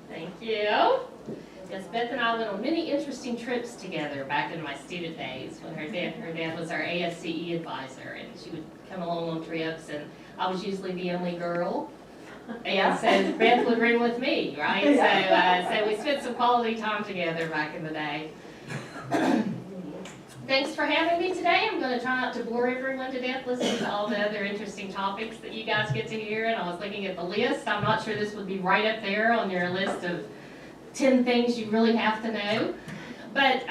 Thank you. Yes, Beth and I went on many interesting trips together back in my student days when her dad was our ASCE advisor, and she would come along on trips, and I was usually the only girl. And so Beth would room with me, right? So we spent some quality time together back in the day. Thanks for having me today. I'm going to try not to bore everyone to death listening to all the other interesting topics that you guys get to hear. And I was looking at the list. I'm not sure this would be right up there on your list of 10 things you really have to know. But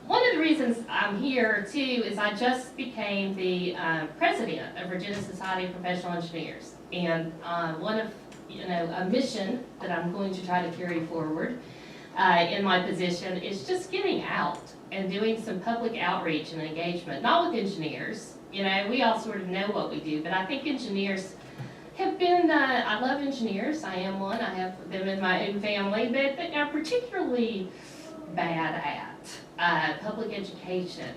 one of the reasons I'm here too is I just became the president of Virginia Society of Professional Engineers. And one of, a mission that I'm going to try to carry forward in my position is just getting out and doing some public outreach and engagement, not with engineers. We all sort of know what we do, but I think engineers have been, I love engineers, I am one, I have them in my own family, but they are particularly bad at public education.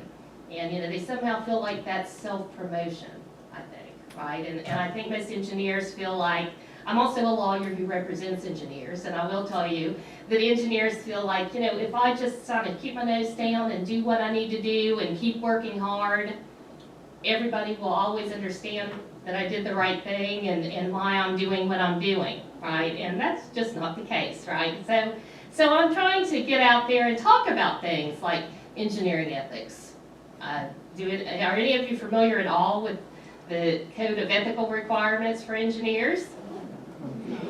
And, they somehow feel like that's self-promotion, I think, right? And I think most engineers feel like, I'm also a lawyer who represents engineers, and I will tell you that engineers feel like, if I just kind of keep my nose down and do what I need to do and keep working hard, everybody will always understand that I did the right thing and why I'm doing what I'm doing, right? And that's just not the case, right? So I'm trying to get out there and talk about things like engineering ethics. Are any of you familiar at all with the Code of Ethical Requirements for Engineers?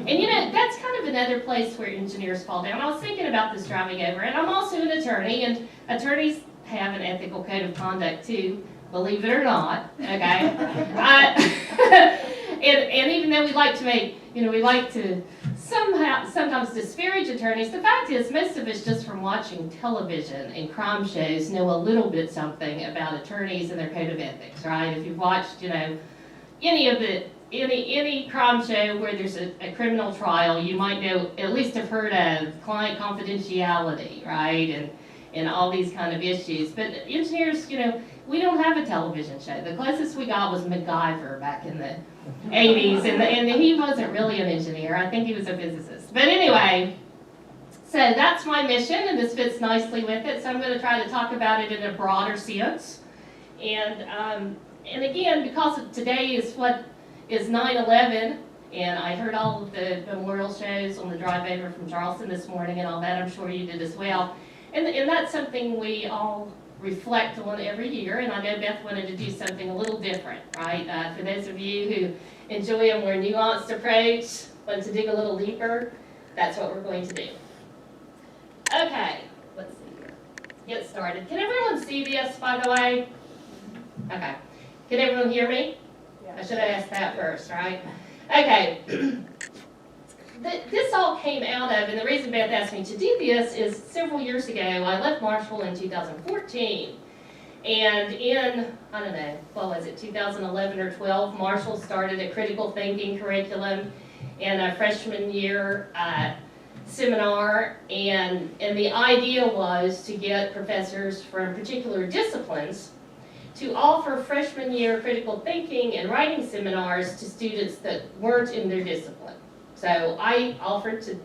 And that's kind of another place where engineers fall down. I was thinking about this driving over, and I'm also an attorney, and attorneys have an ethical code of conduct too, believe it or not, okay? And even though we like to sometimes disparage attorneys, the fact is most of us just from watching television and crime shows know a little bit something about attorneys and their code of ethics, right? If you've watched, any crime show where there's a criminal trial, you might know, at least have heard of client confidentiality, right? And all these kind of issues. But engineers, we don't have a television show. The closest we got was MacGyver back in the 80s, and he wasn't really an engineer. I think he was a physicist. But anyway, so that's my mission, and this fits nicely with it. So I'm going to try to talk about it in a broader sense. And again, because today is what is 9/11, and I heard all of the memorial shows on the drive over from Charleston this morning and all that. I'm sure you did as well. And that's something we all reflect on every year, and I know Beth wanted to do something a little different, right? For those of you who enjoy a more nuanced approach, want to dig a little deeper, that's what we're going to do. Okay, let's see here. Get started. Can everyone see this, by the way? Okay. Can everyone hear me? I should have asked that first, right? Okay. This all came out of, and the reason Beth asked me to do this is several years ago, I left Marshall in 2014. And in, 2011 or 12, Marshall started a critical thinking curriculum and a freshman year seminar. And the idea was to get professors from particular disciplines to offer freshman year critical thinking and writing seminars to students that weren't in their discipline. So I offered to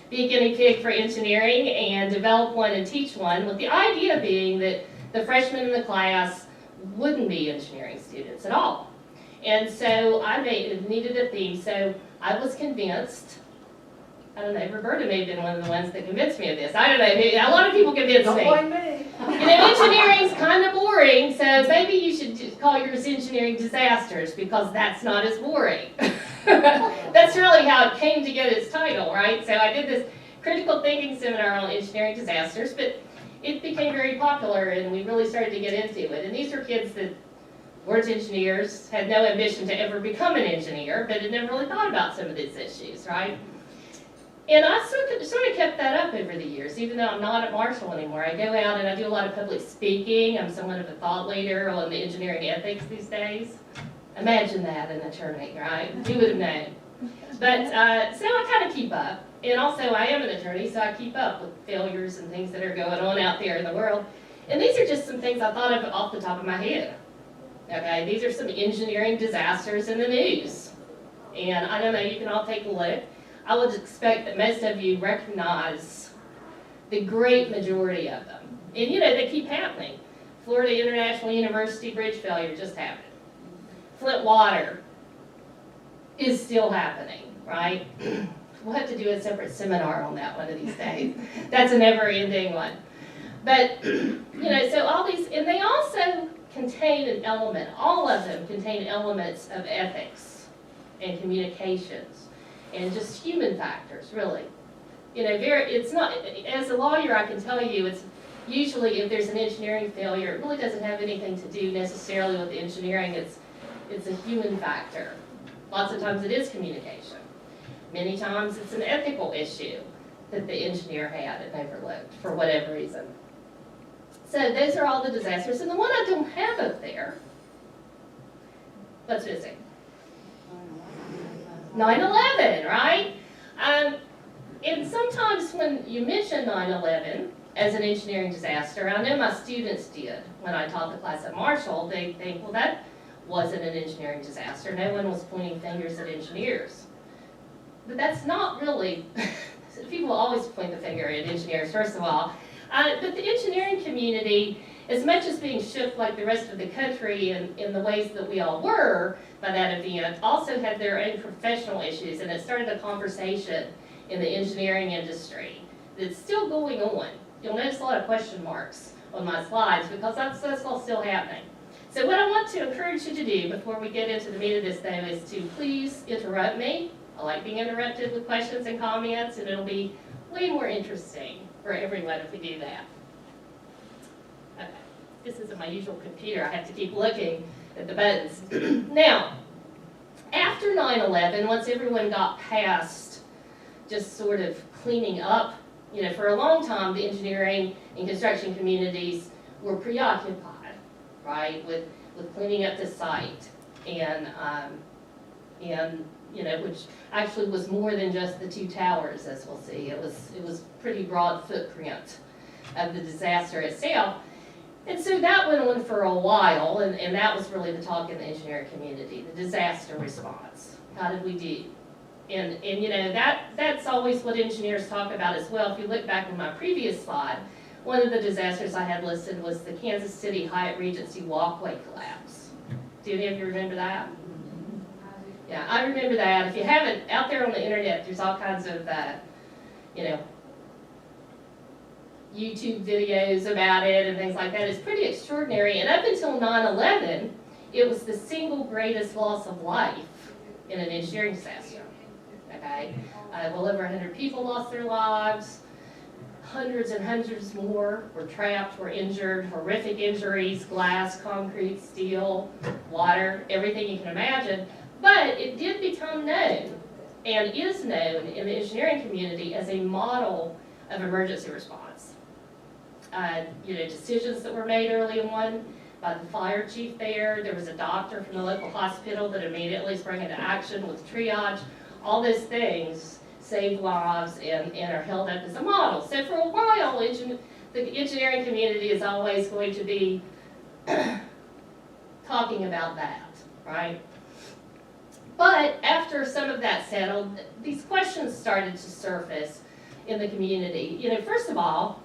be a guinea pig for engineering and develop one and teach one, with the idea being that the freshmen in the class wouldn't be engineering students at all. And so I needed a theme, so I was convinced, Roberta may have been one of the ones that convinced me of this. I don't know, a lot of people convinced me. Don't blame me. Engineering's kind of boring, so maybe you should just call yours engineering disasters, because that's not as boring. That's really how it came to get its title, right? So I did this critical thinking seminar on engineering disasters, but it became very popular and we really started to get into it. And these were kids that weren't engineers, had no ambition to ever become an engineer, but had never really thought about some of these issues, right? And I sort of kept that up over the years, even though I'm not at Marshall anymore. I go out and I do a lot of public speaking. I'm somewhat of a thought leader on the engineering ethics these days. Imagine that, an attorney, right? Who would have known? But, so I kind of keep up. And also, I am an attorney, so I keep up with failures and things that are going on out there in the world. And these are just some things I thought of off the top of my head. Okay, these are some engineering disasters in the news. And I don't know, you can all take a look. I would expect that most of you recognize the great majority of them. And you know, they keep happening. Florida International University bridge failure just happened. Flint water is still happening, right? We'll have to do a separate seminar on that one of these days. That's a never-ending one. But, you know, so all these, and they also contain an element, all of them contain elements of ethics and communications and just human factors, really. You know, it's not, as a lawyer, I can tell you, it's usually if there's an engineering failure, it really doesn't have anything to do necessarily with the engineering, it's a human factor. Lots of times it is communication. Many times it's an ethical issue that the engineer had and overlooked for whatever reason. So those are all the disasters. And the one I don't have up there, what's missing? 9/11, right? And sometimes when you mention 9/11 as an engineering disaster, I know my students did when I taught the class at Marshall, they think, well, that wasn't an engineering disaster. No one was pointing fingers at engineers. But that's not really, people always point the finger at engineers, first of all. But the engineering community, as much as being shook like the rest of the country in the ways that we all were by that event, also had their own professional issues, and it started a conversation in the engineering industry that's still going on. You'll notice a lot of question marks on my slides because that's all still happening. So what I want to encourage you to do before we get into the meat of this though is to please interrupt me. I like being interrupted with questions and comments, and it'll be way more interesting for everyone if we do that. Okay, this isn't my usual computer. I have to keep looking at the buttons. Now, after 9/11, once everyone got past just sort of cleaning up, you know, for a long time the engineering and construction communities were preoccupied, right, with cleaning up the site and you know, which actually was more than just the two towers, as we'll see. It was pretty broad footprint of the disaster itself. And so that went on for a while, and that was really the talk in the engineering community, the disaster response. How did we do? And you know, that's always what engineers talk about as well. If you look back on my previous slide, one of the disasters I had listed was the Kansas City Hyatt Regency walkway collapse. Do any of you remember that? Yeah, I remember that. If you haven't, out there on the internet, there's all kinds of, you know, YouTube videos about it and things like that. It's pretty extraordinary. And up until 9/11, it was the single greatest loss of life in an engineering disaster. Okay, well over 100 people lost their lives. Hundreds and hundreds more were trapped, were injured, horrific injuries, glass, concrete, steel, water, everything you can imagine. But it did become known and is known in the engineering community as a model of emergency response. You know, decisions that were made early on by the fire chief there. There was a doctor from the local hospital that immediately sprang into action with triage. All those things save lives and are held up as a model. So for a while, the engineering community is always going to be talking about that, right? But after some of that settled, these questions started to surface in the community. You know, first of all,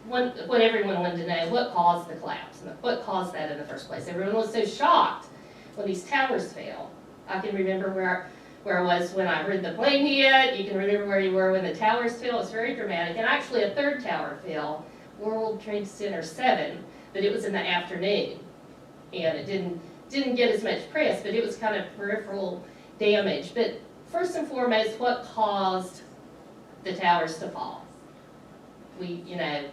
what everyone wanted to know, what caused the collapse? What caused that in the first place? Everyone was so shocked when these towers fell. I can remember where I was when I heard the plane hit. You can remember where you were when the towers fell. It's very dramatic. And actually a third tower fell, World Trade Center 7, but it was in the afternoon. And it didn't get as much press, but it was kind of peripheral damage. But first and foremost, what caused the towers to fall? You know,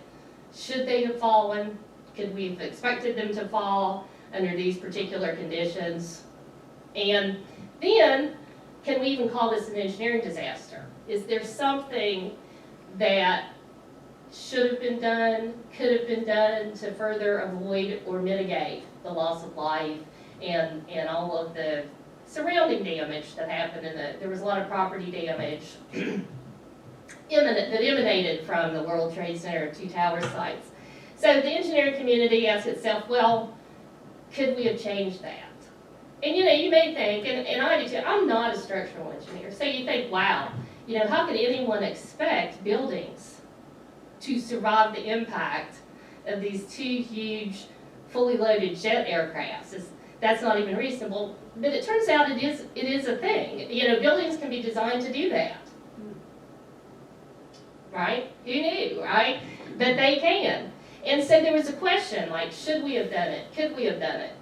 should they have fallen? Could we have expected them to fall under these particular conditions? And then, can we even call this an engineering disaster? Is there something that should have been done, could have been done to further avoid or mitigate the loss of life and all of the surrounding damage that happened there was a lot of property damage that emanated from the World Trade Center 2 tower sites. So the engineering community asks itself, well, could we have changed that? And you know, you may think, and I do too, I'm not a structural engineer, so you think, wow, You know, how could anyone expect buildings to survive the impact of these two huge, fully loaded jet aircrafts? That's not even reasonable, but it turns out it is a thing. You know, buildings can be designed to do that. Right? Who knew, right? But they can. And so there was a question, like, should we have done it? Could we have done it?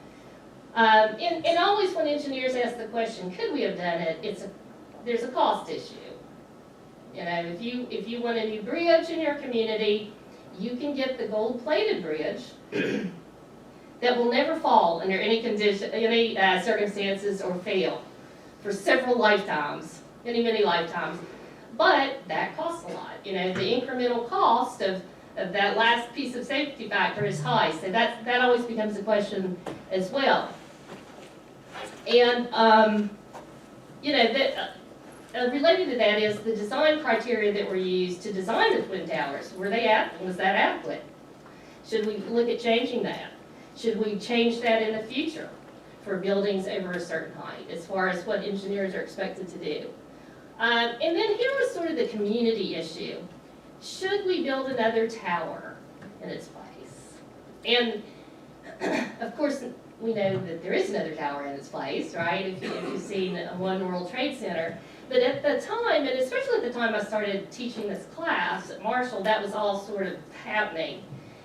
And always when engineers ask the question, could we have done it, there's a cost issue. You know, if you want a new bridge in your community, you can get the gold-plated bridge that will never fall under any condition, any circumstances or fail for several lifetimes, many lifetimes. But that costs a lot. You know, the incremental cost of that last piece of safety factor is high, so that always becomes a question as well. And you know, related to that is the design criteria that were used to design the Twin Towers. Was that adequate? Should we look at changing that? Should we change that in the future for buildings over a certain height, as far as what engineers are expected to do? And then here was sort of the community issue. Should we build another tower in its place? And of course, we know that there is another tower in its place, right? If you've seen One World Trade Center. But at the time, and especially at the time I started teaching this class at Marshall, that was all sort of happening.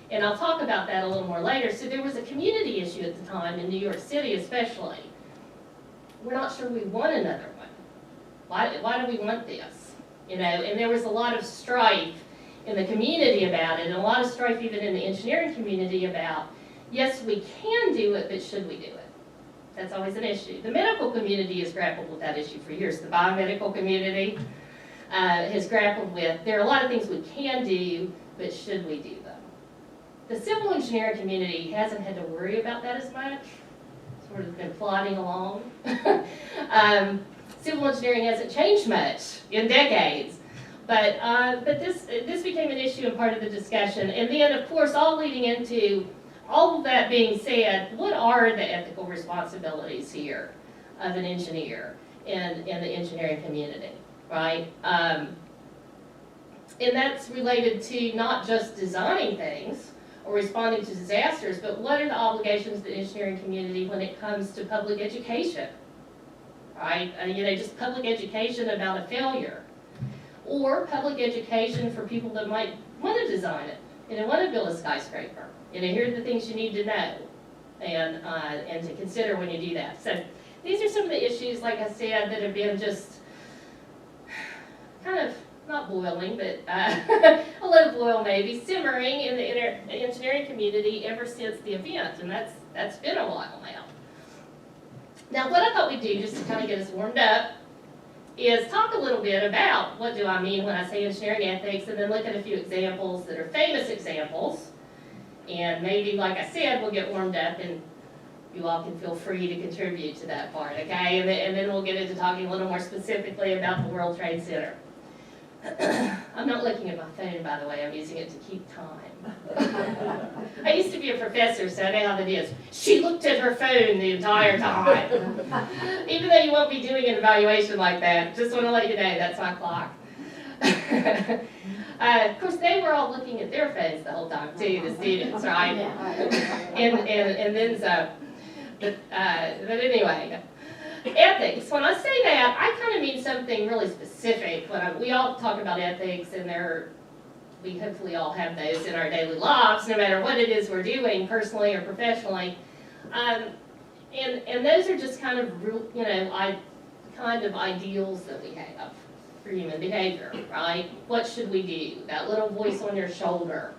And I'll talk about that a little more later. So there was a community issue at the time, in New York City especially. We're not sure we want another one. Why do we want this? You know, and there was a lot of strife in the community about it, and a lot of strife even in the engineering community about, yes, we can do it, but should we do it? That's always an issue. The medical community has grappled with that issue for years. The biomedical community has grappled with, there are a lot of things we can do, but should we do them? The civil engineering community hasn't had to worry about that as much. Sort of been plodding along. Civil engineering hasn't changed much in decades. But this became an issue and part of the discussion. And then, of course, all leading into all of that being said, what are the ethical responsibilities here of an engineer in the engineering community, right? And that's related to not just designing things or responding to disasters, but what are the obligations of the engineering community when it comes to public education, right? You know, just public education about a failure, or public education for people that might want to design it, you know, want to build a skyscraper. You know, here are the things you need to know and to consider when you do that. So these are some of the issues, like I said, that have been just kind of, not boiling, but a low boil maybe, simmering in the engineering community ever since the event, and that's been a while now. Now, what I thought we'd do, just to kind of get us warmed up, is talk a little bit about what do I mean when I say engineering ethics, and then look at a few examples that are famous examples. And maybe, like I said, we'll get warmed up and you all can feel free to contribute to that part, okay? And then we'll get into talking a little more specifically about the World Trade Center. I'm not looking at my phone, by the way. I'm using it to keep time. I used to be a professor, so I know how that is. She looked at her phone the entire time. Even though you won't be doing an evaluation like that, just want to let you know that's my clock. Of course, they were all looking at their phones the whole time, too, the students, right? And then so. But anyway. Ethics. When I say that, I kind of mean something really specific. We all talk about ethics, and we hopefully all have those in our daily lives, no matter what it is we're doing, personally or professionally. And those are just kind of, you know, kind of ideals that we have for human behavior, right? What should we do? That little voice on your shoulder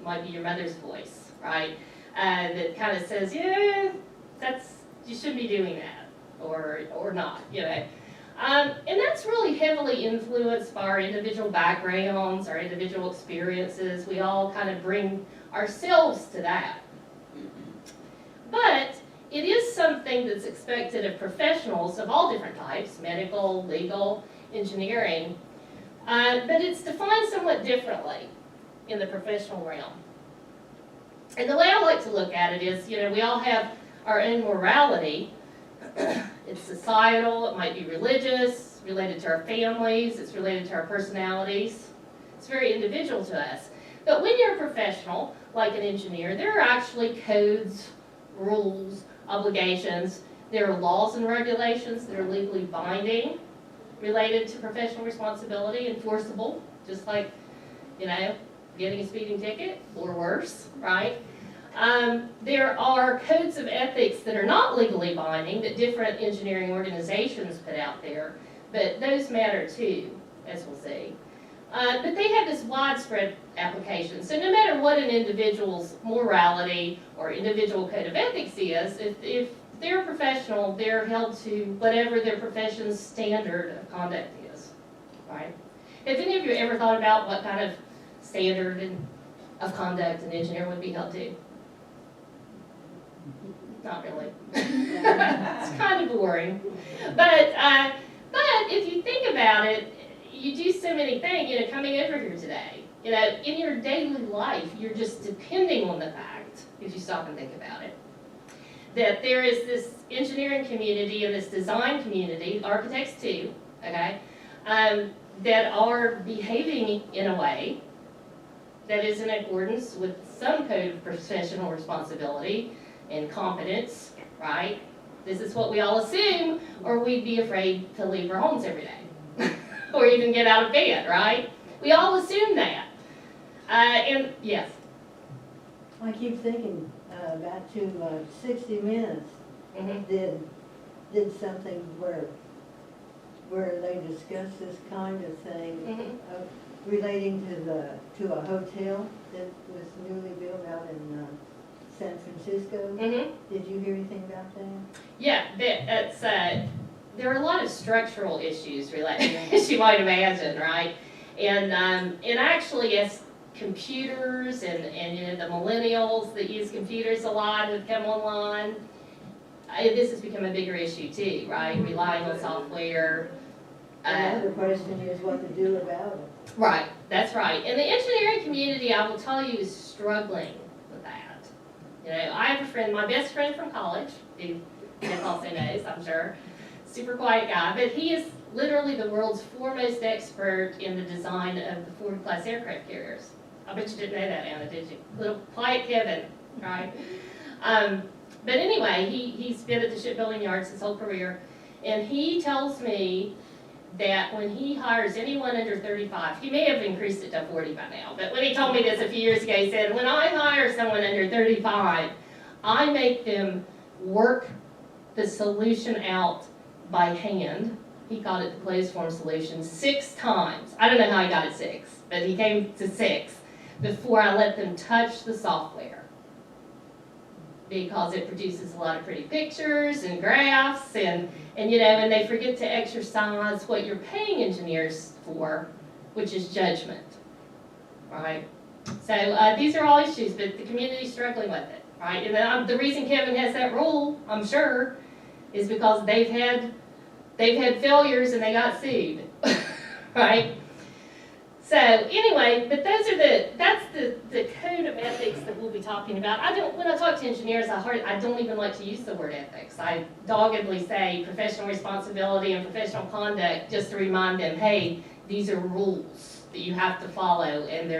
might be your mother's voice, right? That kind of says, yeah, you shouldn't be doing that, or not, you know. And that's really heavily influenced by our individual backgrounds, our individual experiences. We all kind of bring ourselves to that. But it is something that's expected of professionals of all different types, medical, legal, engineering, but it's defined somewhat differently in the professional realm. And the way I like to look at it is, you know, we all have our own morality. It's societal, it might be religious, related to our families, it's related to our personalities. It's very individual to us. But when you're a professional, like an engineer, there are actually codes, rules, obligations. There are laws and regulations that are legally binding related to professional responsibility, enforceable, just like, you know, getting a speeding ticket or worse, right? There are codes of ethics that are not legally binding that different engineering organizations put out there, but those matter too, as we'll see. But they have this widespread application. So no matter what an individual's morality or individual code of ethics is, if they're a professional, they're held to whatever their profession's standard of conduct is, right? Have any of you ever thought about what kind of standard of conduct an engineer would be held to? Not really. It's kind of boring. But if you think about it, you do so many things, you know, coming over here today. You know, in your daily life, you're just depending on the fact, if you stop and think about it, that there is this engineering community and this design community, architects too, okay, that are behaving in a way that is in accordance with some code of professional responsibility and competence, right? This is what we all assume, or we'd be afraid to leave our homes every day, or even get out of bed, right? We all assume that. And yes? I keep thinking back to 60 Minutes Mm-hmm. did something where they discussed this kind of thing Mm-hmm. Relating to a hotel that was newly built out in San Francisco. Mm-hmm. Did you hear anything about that? Yeah, that's, there are a lot of structural issues related, as you might imagine, right? And actually, as computers and you know, the millennials that use computers a lot have come online, this has become a bigger issue too, right? Relying on software. Another question is what to do about it. Right, that's right. And the engineering community, I will tell you, is struggling with that. You know, I have a friend, my best friend from college, who Jeff also knows, I'm sure, super quiet guy, but he is literally the world's foremost expert in the design of the Ford-class aircraft carriers. I bet you didn't know that, Anna, did you? Little quiet Kevin, right? But anyway, he's been at the shipbuilding yards his whole career, and he tells me that when he hires anyone under 35, he may have increased it to 40 by now, but when he told me this a few years ago, he said, when I hire someone under 35, I make them work the solution out by hand. He called it the closed form solution 6 times. I don't know how he got it 6, but he came to 6 before I let them touch the software, because it produces a lot of pretty pictures and graphs and you know, and they forget to exercise what you're paying engineers for, which is judgment, right? So these are all issues, but the community's struggling with it, right? And the reason Kevin has that rule, I'm sure, is because they've had failures and they got sued, right? So anyway, but that's the code of ethics that we'll be talking about. When I talk to engineers, I don't even like to use the word ethics. I doggedly say professional responsibility and professional conduct just to remind them, hey, these are rules that you have to follow, and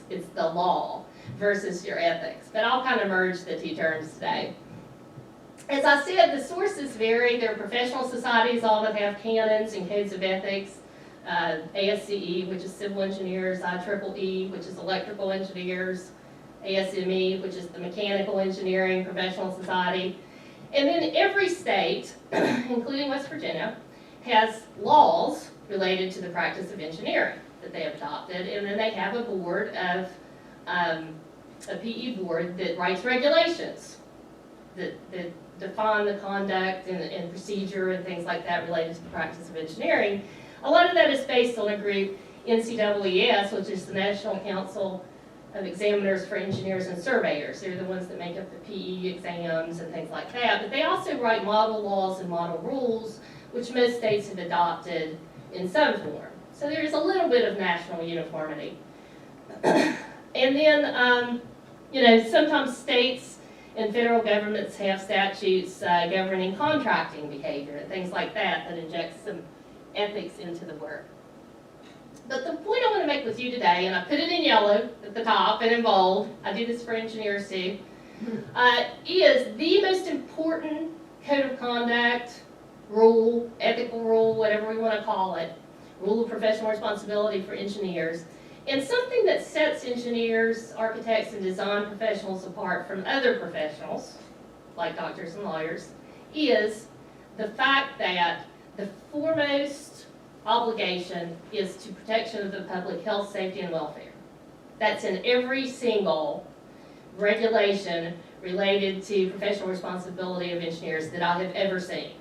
it's the law versus your ethics. But I'll kind of merge the two terms today. As I said, the sources vary. There are professional societies, all that have canons and codes of ethics. ASCE, which is civil engineers, IEEE, which is electrical engineers, ASME, which is the mechanical engineering professional society. And then every state, including West Virginia, has laws related to the practice of engineering that they have adopted. And then they have a board of, a PE board that writes regulations that define the conduct and procedure and things like that related to the practice of engineering. A lot of that is based on a group, NCEES, which is the National Council of Examiners for Engineers and Surveyors. They're the ones that make up the PE exams and things like that. But they also write model laws and model rules, which most states have adopted in some form. So there's a little bit of national uniformity. And then, you know, sometimes states and federal governments have statutes governing contracting behavior and things like that that inject some ethics into the work. But the point I want to make with you today, and I put it in yellow at the top and in bold, I do this for engineers too, is the most important code of conduct, rule, ethical rule, whatever we want to call it, rule of professional responsibility for engineers, and something that sets engineers, architects, and design professionals apart from other professionals, like doctors and lawyers, is the fact that the foremost obligation is to protection of the public health, safety, and welfare. That's in every single regulation related to professional responsibility of engineers that I have ever seen.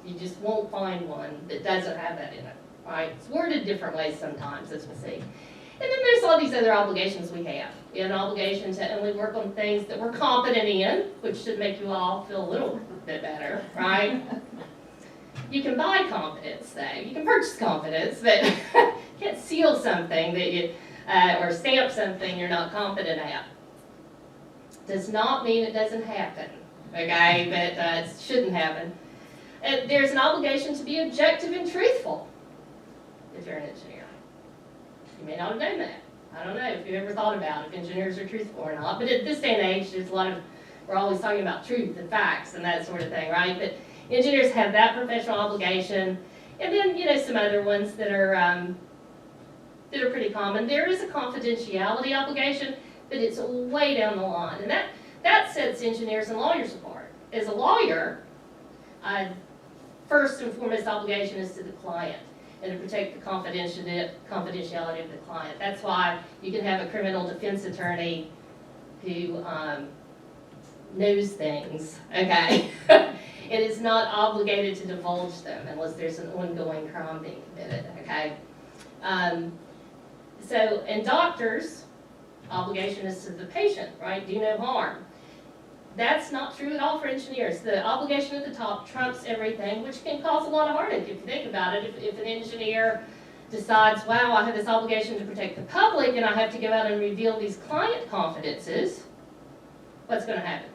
You just won't find one that doesn't have that in it, right? It's worded different ways sometimes, as we'll see. And then there's all these other obligations we have. We have an obligation to only work on things that we're competent in, which should make you all feel a little bit better, right? You can buy competence, though. You can purchase competence, but you can't seal something that you, or stamp something you're not competent at. Does not mean it doesn't happen, okay? But it shouldn't happen. There's an obligation to be objective and truthful if you're an engineer. You may not have known that. I don't know if you've ever thought about if engineers are truthful or not. But at this day and age, there's a lot of, we're always talking about truth and facts and that sort of thing, right? But engineers have that professional obligation, and then, you know, some other ones that are pretty common. There is a confidentiality obligation, but it's way down the line, and that sets engineers and lawyers apart. As a lawyer, first and foremost obligation is to the client, and to protect the confidentiality of the client. That's why you can have a criminal defense attorney who knows things, okay? It is not obligated to divulge them unless there's an ongoing crime being committed, okay? And doctors, obligation is to the patient, right? Do no harm. That's not true at all for engineers. The obligation at the top trumps everything, which can cause a lot of heartache if you think about it. If an engineer decides, wow, I have this obligation to protect the public and I have to go out and reveal these client confidences, what's going to happen?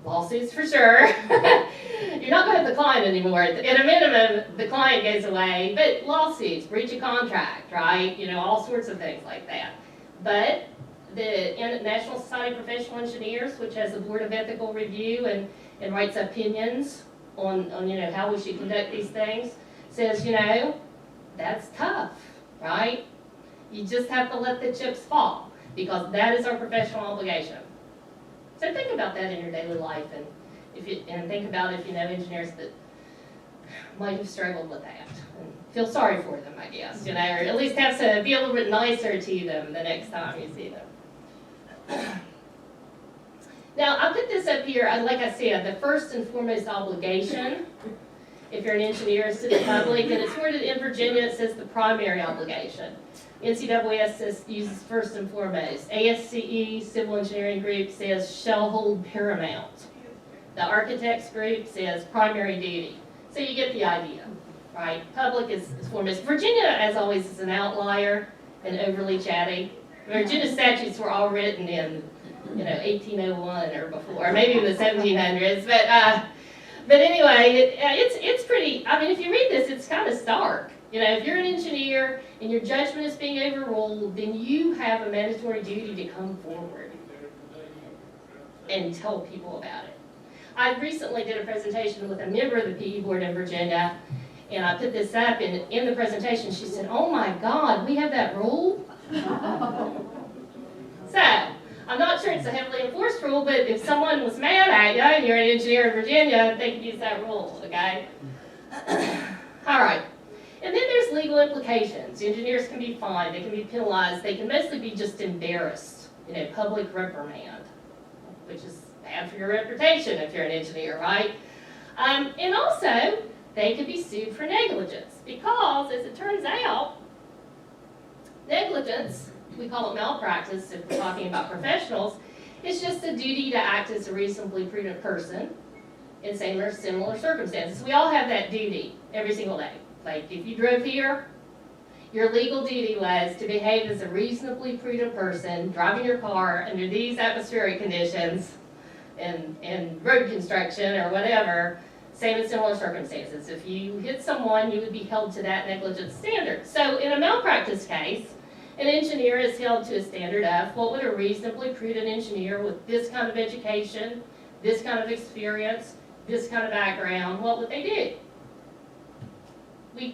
Lawsuits for sure. You're not going to have the client anymore. At a minimum, the client goes away, but lawsuits, breach of contract, right? You know, all sorts of things like that. But the National Society of Professional Engineers, which has a board of ethical review and writes opinions on you know, how we should conduct these things, says, you know, that's tough, right? You just have to let the chips fall, because that is our professional obligation. So think about that in your daily life, and think about if you know engineers that might have struggled with that, and feel sorry for them, I guess, you know, or at least have to be a little bit nicer to them the next time you see them. Now, I put this up here, like I said, the first and foremost obligation, if you're an engineer, is to the public, and it's worded in Virginia, it says the primary obligation. NCAA uses first and foremost. ASCE, Civil Engineering Group, says shall hold paramount. The Architects Group says primary duty. So you get the idea, right? Public is foremost. Virginia, as always, is an outlier and overly chatty. Virginia statutes were all written in, you know, 1801 or before, maybe in the 1700s. But anyway, it's pretty. I mean, if you read this, it's kind of stark. You know, if you're an engineer and your judgment is being overruled, then you have a mandatory duty to come forward and tell people about it. I recently did a presentation with a member of the PE board in Virginia, and I put this up, and in the presentation she said, "Oh my God, we have that rule?" So, I'm not sure it's a heavily enforced rule, but if someone was mad at you and you're an engineer in Virginia, they could use that rule, okay? All right. And then there's legal implications. Engineers can be fined, they can be penalized, they can mostly be just embarrassed, you know, public reprimand, which is bad for your reputation if you're an engineer, right? And also, they could be sued for negligence, because as it turns out, negligence, we call it malpractice if we're talking about professionals, it's just a duty to act as a reasonably prudent person in same or similar circumstances. We all have that duty every single day. Like if you drove here, your legal duty was to behave as a reasonably prudent person driving your car under these atmospheric conditions and road construction or whatever, Same in similar circumstances. If you hit someone, you would be held to that negligence standard. So in a malpractice case, an engineer is held to a standard of what would a reasonably prudent engineer with this kind of education, this kind of experience, this kind of background, what would they do?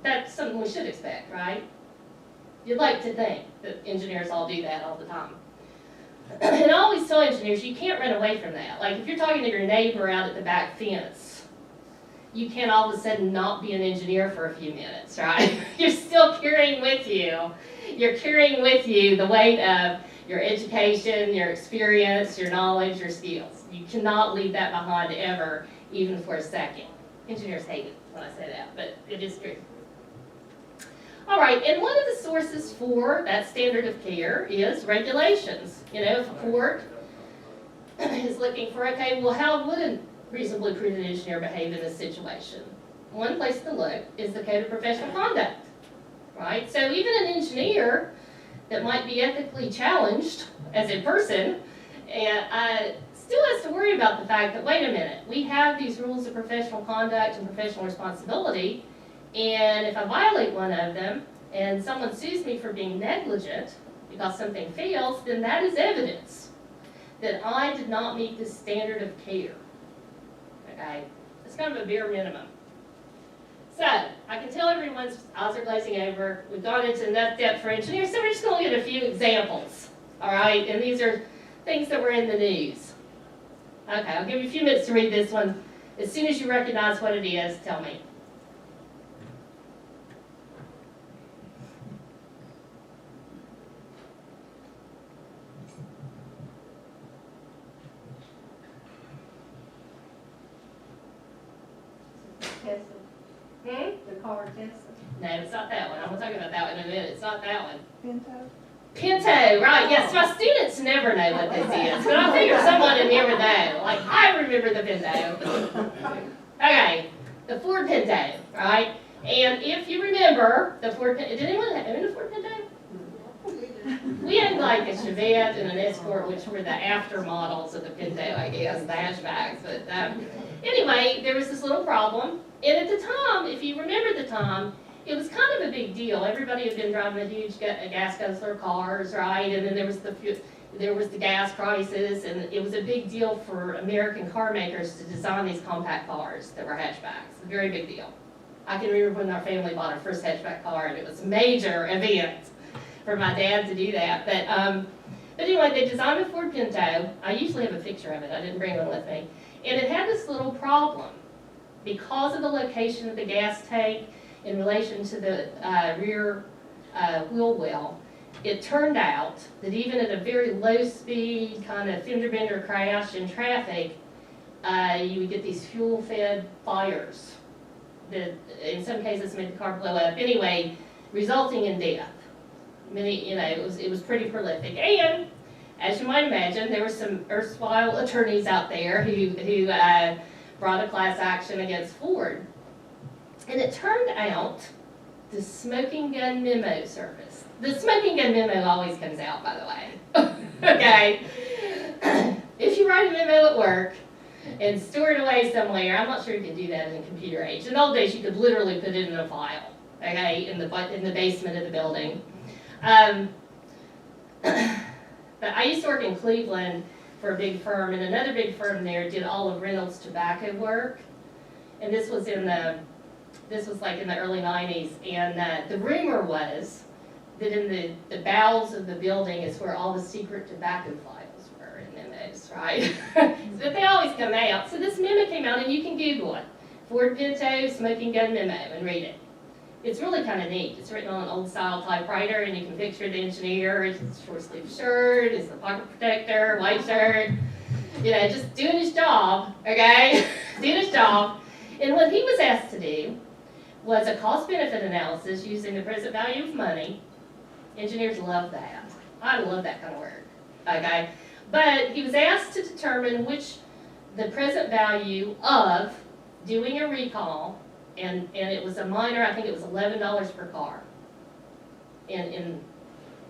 That's something we should expect, right? You'd like to think that engineers all do that all the time. And I always tell engineers, you can't run away from that. Like if you're talking to your neighbor out at the back fence, you can't all of a sudden not be an engineer for a few minutes, right? You're still carrying with you. You're carrying with you the weight of your education, your experience, your knowledge, your skills. You cannot leave that behind ever, even for a second. Engineers hate it when I say that, but it is true. All right, and one of the sources for that standard of care is regulations. You know, if a court is looking for, okay, well, how would a reasonably prudent engineer behave in this situation? One place to look is the Code of Professional Conduct, right? So even an engineer that might be ethically challenged as a person still has to worry about the fact that, wait a minute, we have these rules of professional conduct and professional responsibility, and if I violate one of them and someone sues me for being negligent because something fails, then that is evidence that I did not meet the standard of care. Okay? It's kind of a bare minimum. So, I can tell everyone's eyes are glazing over. We've gone into enough depth for engineers, so we're just going to look at a few examples. All right? And these are things that were in the news. Okay, I'll give you a few minutes to read this one. As soon as you recognize what it is, tell me. Tesla, Hmm? the car Tesla. No, it's not that one. I'm going to talk about that one in a minute. It's not that one. Pinto? Pinto, right, yes, my students never know what this is, but I figure someone in here would know. Like, I remember the Pinto. Okay, the Ford Pinto, right? And if you remember, the Ford Pinto, did anyone have a Ford Pinto? We had like a Chevette and an Escort, which were the after models of the Pinto, I guess, the hatchbacks. But anyway, there was this little problem. And at the time, if you remember the time, it was kind of a big deal. Everybody had been driving a huge gas guzzler cars, right? And then there was the gas crisis, and it was a big deal for American car makers to design these compact cars that were hatchbacks. A very big deal. I can remember when our family bought our first hatchback car, and it was a major event for my dad to do that. But anyway, they designed a Ford Pinto. I usually have a picture of it. I didn't bring one with me. And it had this little problem. Because of the location of the gas tank in relation to the rear wheel well, it turned out that even at a very low speed, kind of fender bender crash in traffic, you would get these fuel-fed fires that in some cases made the car blow up. Anyway, resulting in death. Many, you know, it was pretty prolific. And as you might imagine, there were some erstwhile attorneys out there who brought a class action against Ford. And it turned out the smoking gun memo surfaced. The smoking gun memo always comes out, by the way. Okay? If you write a memo at work and store it away somewhere, I'm not sure you can do that in the computer age. In the old days, you could literally put it in a file, okay, in the basement of the building. But I used to work in Cleveland for a big firm, and another big firm there did all of Reynolds tobacco work. And this was like in the early 90s. And the rumor was that in the bowels of the building is where all the secret tobacco files were in memos, right? But they always come out. So this memo came out, and you can Google it. Ford Pinto smoking gun memo and read it. It's really kind of neat. It's written on an old style typewriter, and you can picture the engineer. It's a short sleeve shirt, it's a pocket protector, white shirt, you know, just doing his job, okay? Doing his job. And what he was asked to do was a cost benefit analysis using the present value of money. Engineers love that. I love that kind of work, okay? But he was asked to determine the present value of doing a recall. And it was a minor, I think it was $11 per car in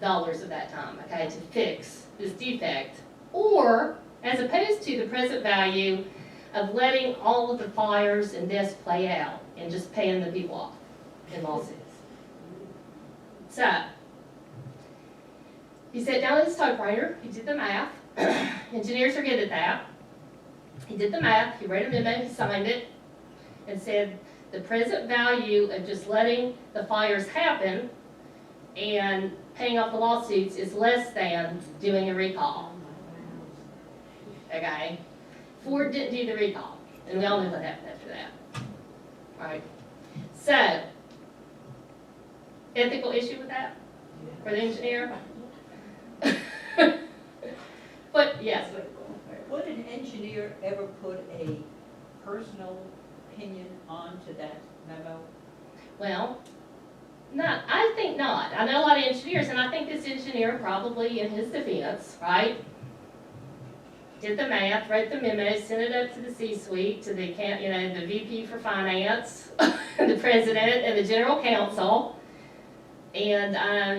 dollars at that time, okay, to fix this defect. Or, as opposed to the present value of letting all of the fires and deaths play out and just paying the people off in lawsuits. So, he sat down at his typewriter, he did the math. Engineers are good at that. He did the math, he wrote a memo, he signed it, and said the present value of just letting the fires happen and paying off the lawsuits is less than doing a recall. Okay? Ford didn't do the recall, and we all know what happened after that. Alright, so, ethical issue with that for the engineer? But, yes, Would an engineer ever put a personal opinion onto that memo? well, not, I think not. I know a lot of engineers, and I think this engineer probably in his defense, right? Did the math, wrote the memo, sent it up to the C-suite, to the the VP for finance, the president, and the general counsel. And, I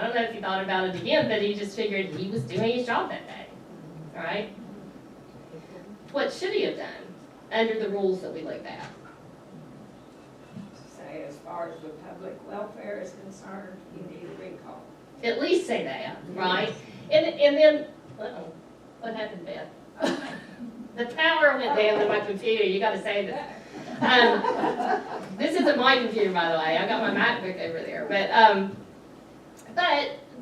don't know if he thought about it again, but he just figured he was doing his job that day, all right? What should he have done under the rules that we looked at? Say, as far as the public welfare is concerned, you need a recall. At least say that, right? And then, uh-oh, what happened, Beth? The power went down on my computer, you gotta say that. This isn't my computer, by the way, I got my MacBook over there, but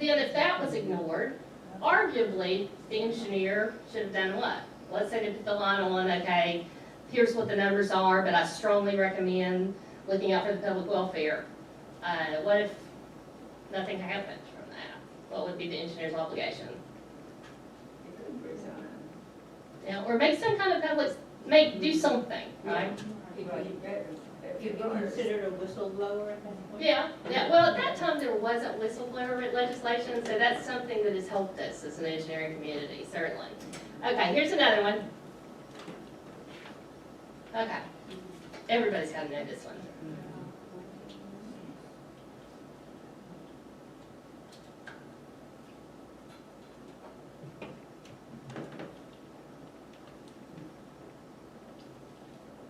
then if that was ignored, arguably, the engineer should have done what? Let's say they put the line on, okay, here's what the numbers are, but I strongly recommend looking out for the public welfare. What if nothing happened from that? What would be the engineer's obligation? You could resign. Yeah, or make some kind of do something, right? Well, you better, if You'd you're be gonna. considered a whistleblower at that point? Yeah, well, at that time, there wasn't whistleblower legislation, so that's something that has helped us as an engineering community, certainly. Okay, here's another one. Okay, everybody's gotta know this one.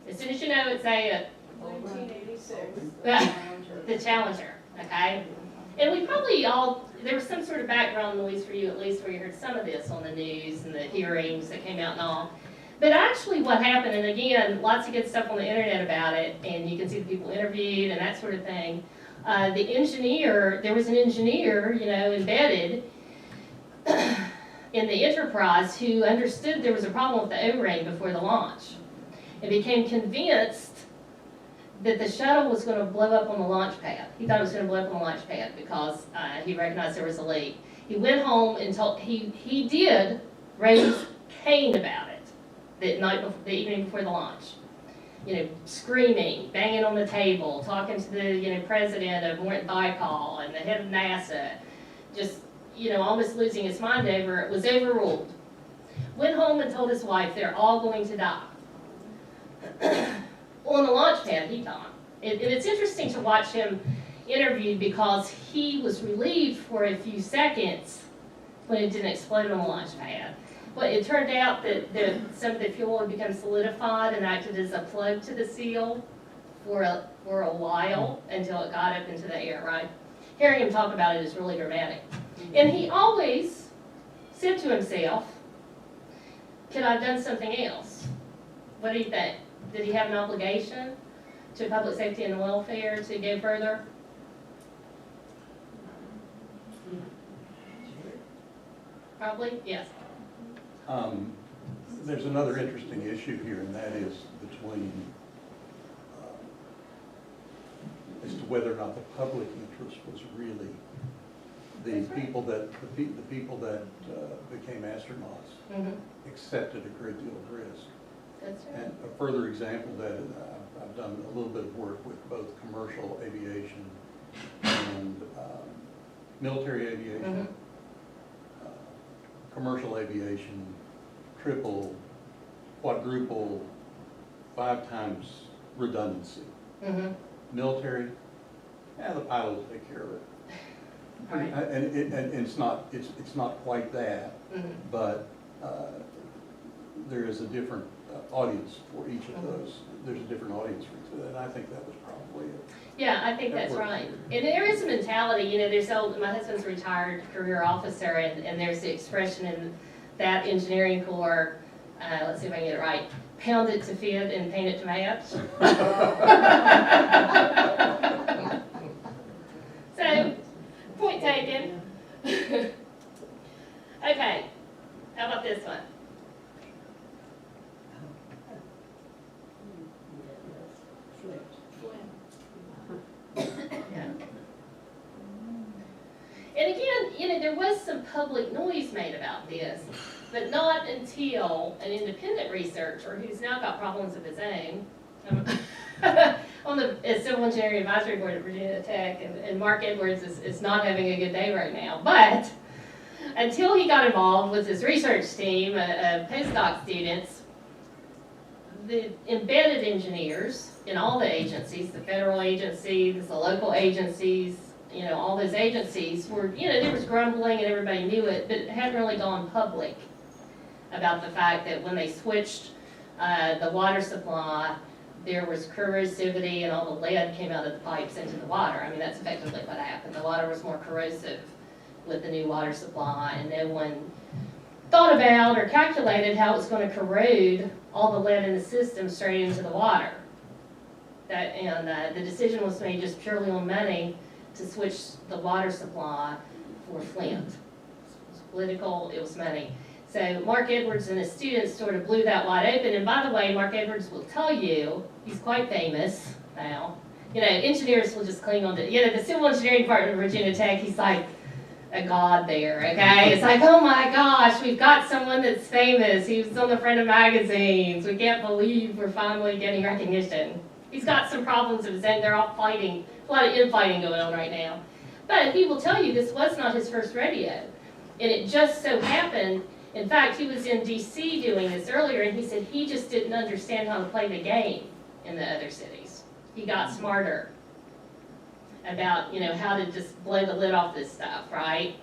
As soon as you know it, say it. 1986. The Challenger, okay? And we probably all, there was some sort of background noise for you at least where you heard some of this on the news and the hearings that came out and all. But actually what happened, and again, lots of good stuff on the internet about it, and you can see the people interviewed and that sort of thing. The engineer, there was an engineer, embedded in the enterprise who understood there was a problem with the O-ring before the launch. And became convinced that the shuttle was going to blow up on the launch pad. He thought it was going to blow up on the launch pad because he recognized there was a leak. He went home and he did raise Cain about it the evening before the launch. Screaming, banging on the table, talking to the president of Morton Dicall and the head of NASA, just almost losing his mind over it. Was overruled. Went home and told his wife they're all going to die. On the launch pad, he died. And it's interesting to watch him interviewed because he was relieved for a few seconds when it didn't explode on the launch pad. But it turned out that some of the fuel had become solidified and acted as a plug to the seal for a while until it got up into the air, right? Hearing him talk about it is really dramatic. And he always said to himself, could I have done something else? What do you think? Did he have an obligation to public safety and welfare to go further? Probably, yes. There's another interesting issue here, and that is between, as to whether or not the public interest was really the people that, became astronauts Mm-hmm. accepted a great deal of risk. That's right. And a further example of that, I've done a little bit of work with both commercial aviation and military aviation. Mhm. Commercial aviation, triple, quadruple, 5 times redundancy. Mm-hmm. Military, the pilot will take care of it. Right. And it's not quite that, Mm-hmm. but there is a different audience for each of those. There's a different audience for each of that, and I think that was probably it. Yeah, I think That that's works. right. And there is a mentality, you know, my husband's a retired career officer, and there's the expression in that engineering corps, let's see if I can get it right, pound it to fit and paint it to match. So, point taken. Okay, how about this one? Yeah. And again, you know, there was some public noise made about this, but not until an independent researcher who's now got problems of his own on the Civil Engineering Advisory Board at Virginia Tech, and Mark Edwards is not having a good day right now. But until he got involved with his research team of postdoc students, the embedded engineers in all the agencies, the federal agencies, the local agencies, you know, all those agencies were, you know, there was grumbling and everybody knew it, but it hadn't really gone public about the fact that when they switched the water supply, there was corrosivity and all the lead came out of the pipes into the water. I mean, that's effectively what happened. The water was more corrosive with the new water supply, and no one thought about or calculated how it was going to corrode all the lead in the system straight into the water. The decision was made just purely on money to switch the water supply for Flint. It was political, it was money. So Mark Edwards and his students sort of blew that wide open. And by the way, Mark Edwards will tell you, he's quite famous now. You know, engineers will just cling on to, you know, the Civil Engineering Department of Virginia Tech, he's like a god there, okay? It's like, oh my gosh, we've got someone that's famous. He was on the front of magazines. We can't believe we're finally getting recognition. He's got some problems of his own. They're all fighting, a lot of infighting going on right now. But he will tell you this was not his first rodeo. And it just so happened, in fact, he was in DC doing this earlier, and he said he just didn't understand how to play the game in the other cities. He got smarter about, you know, how to just blow the lid off this stuff, right?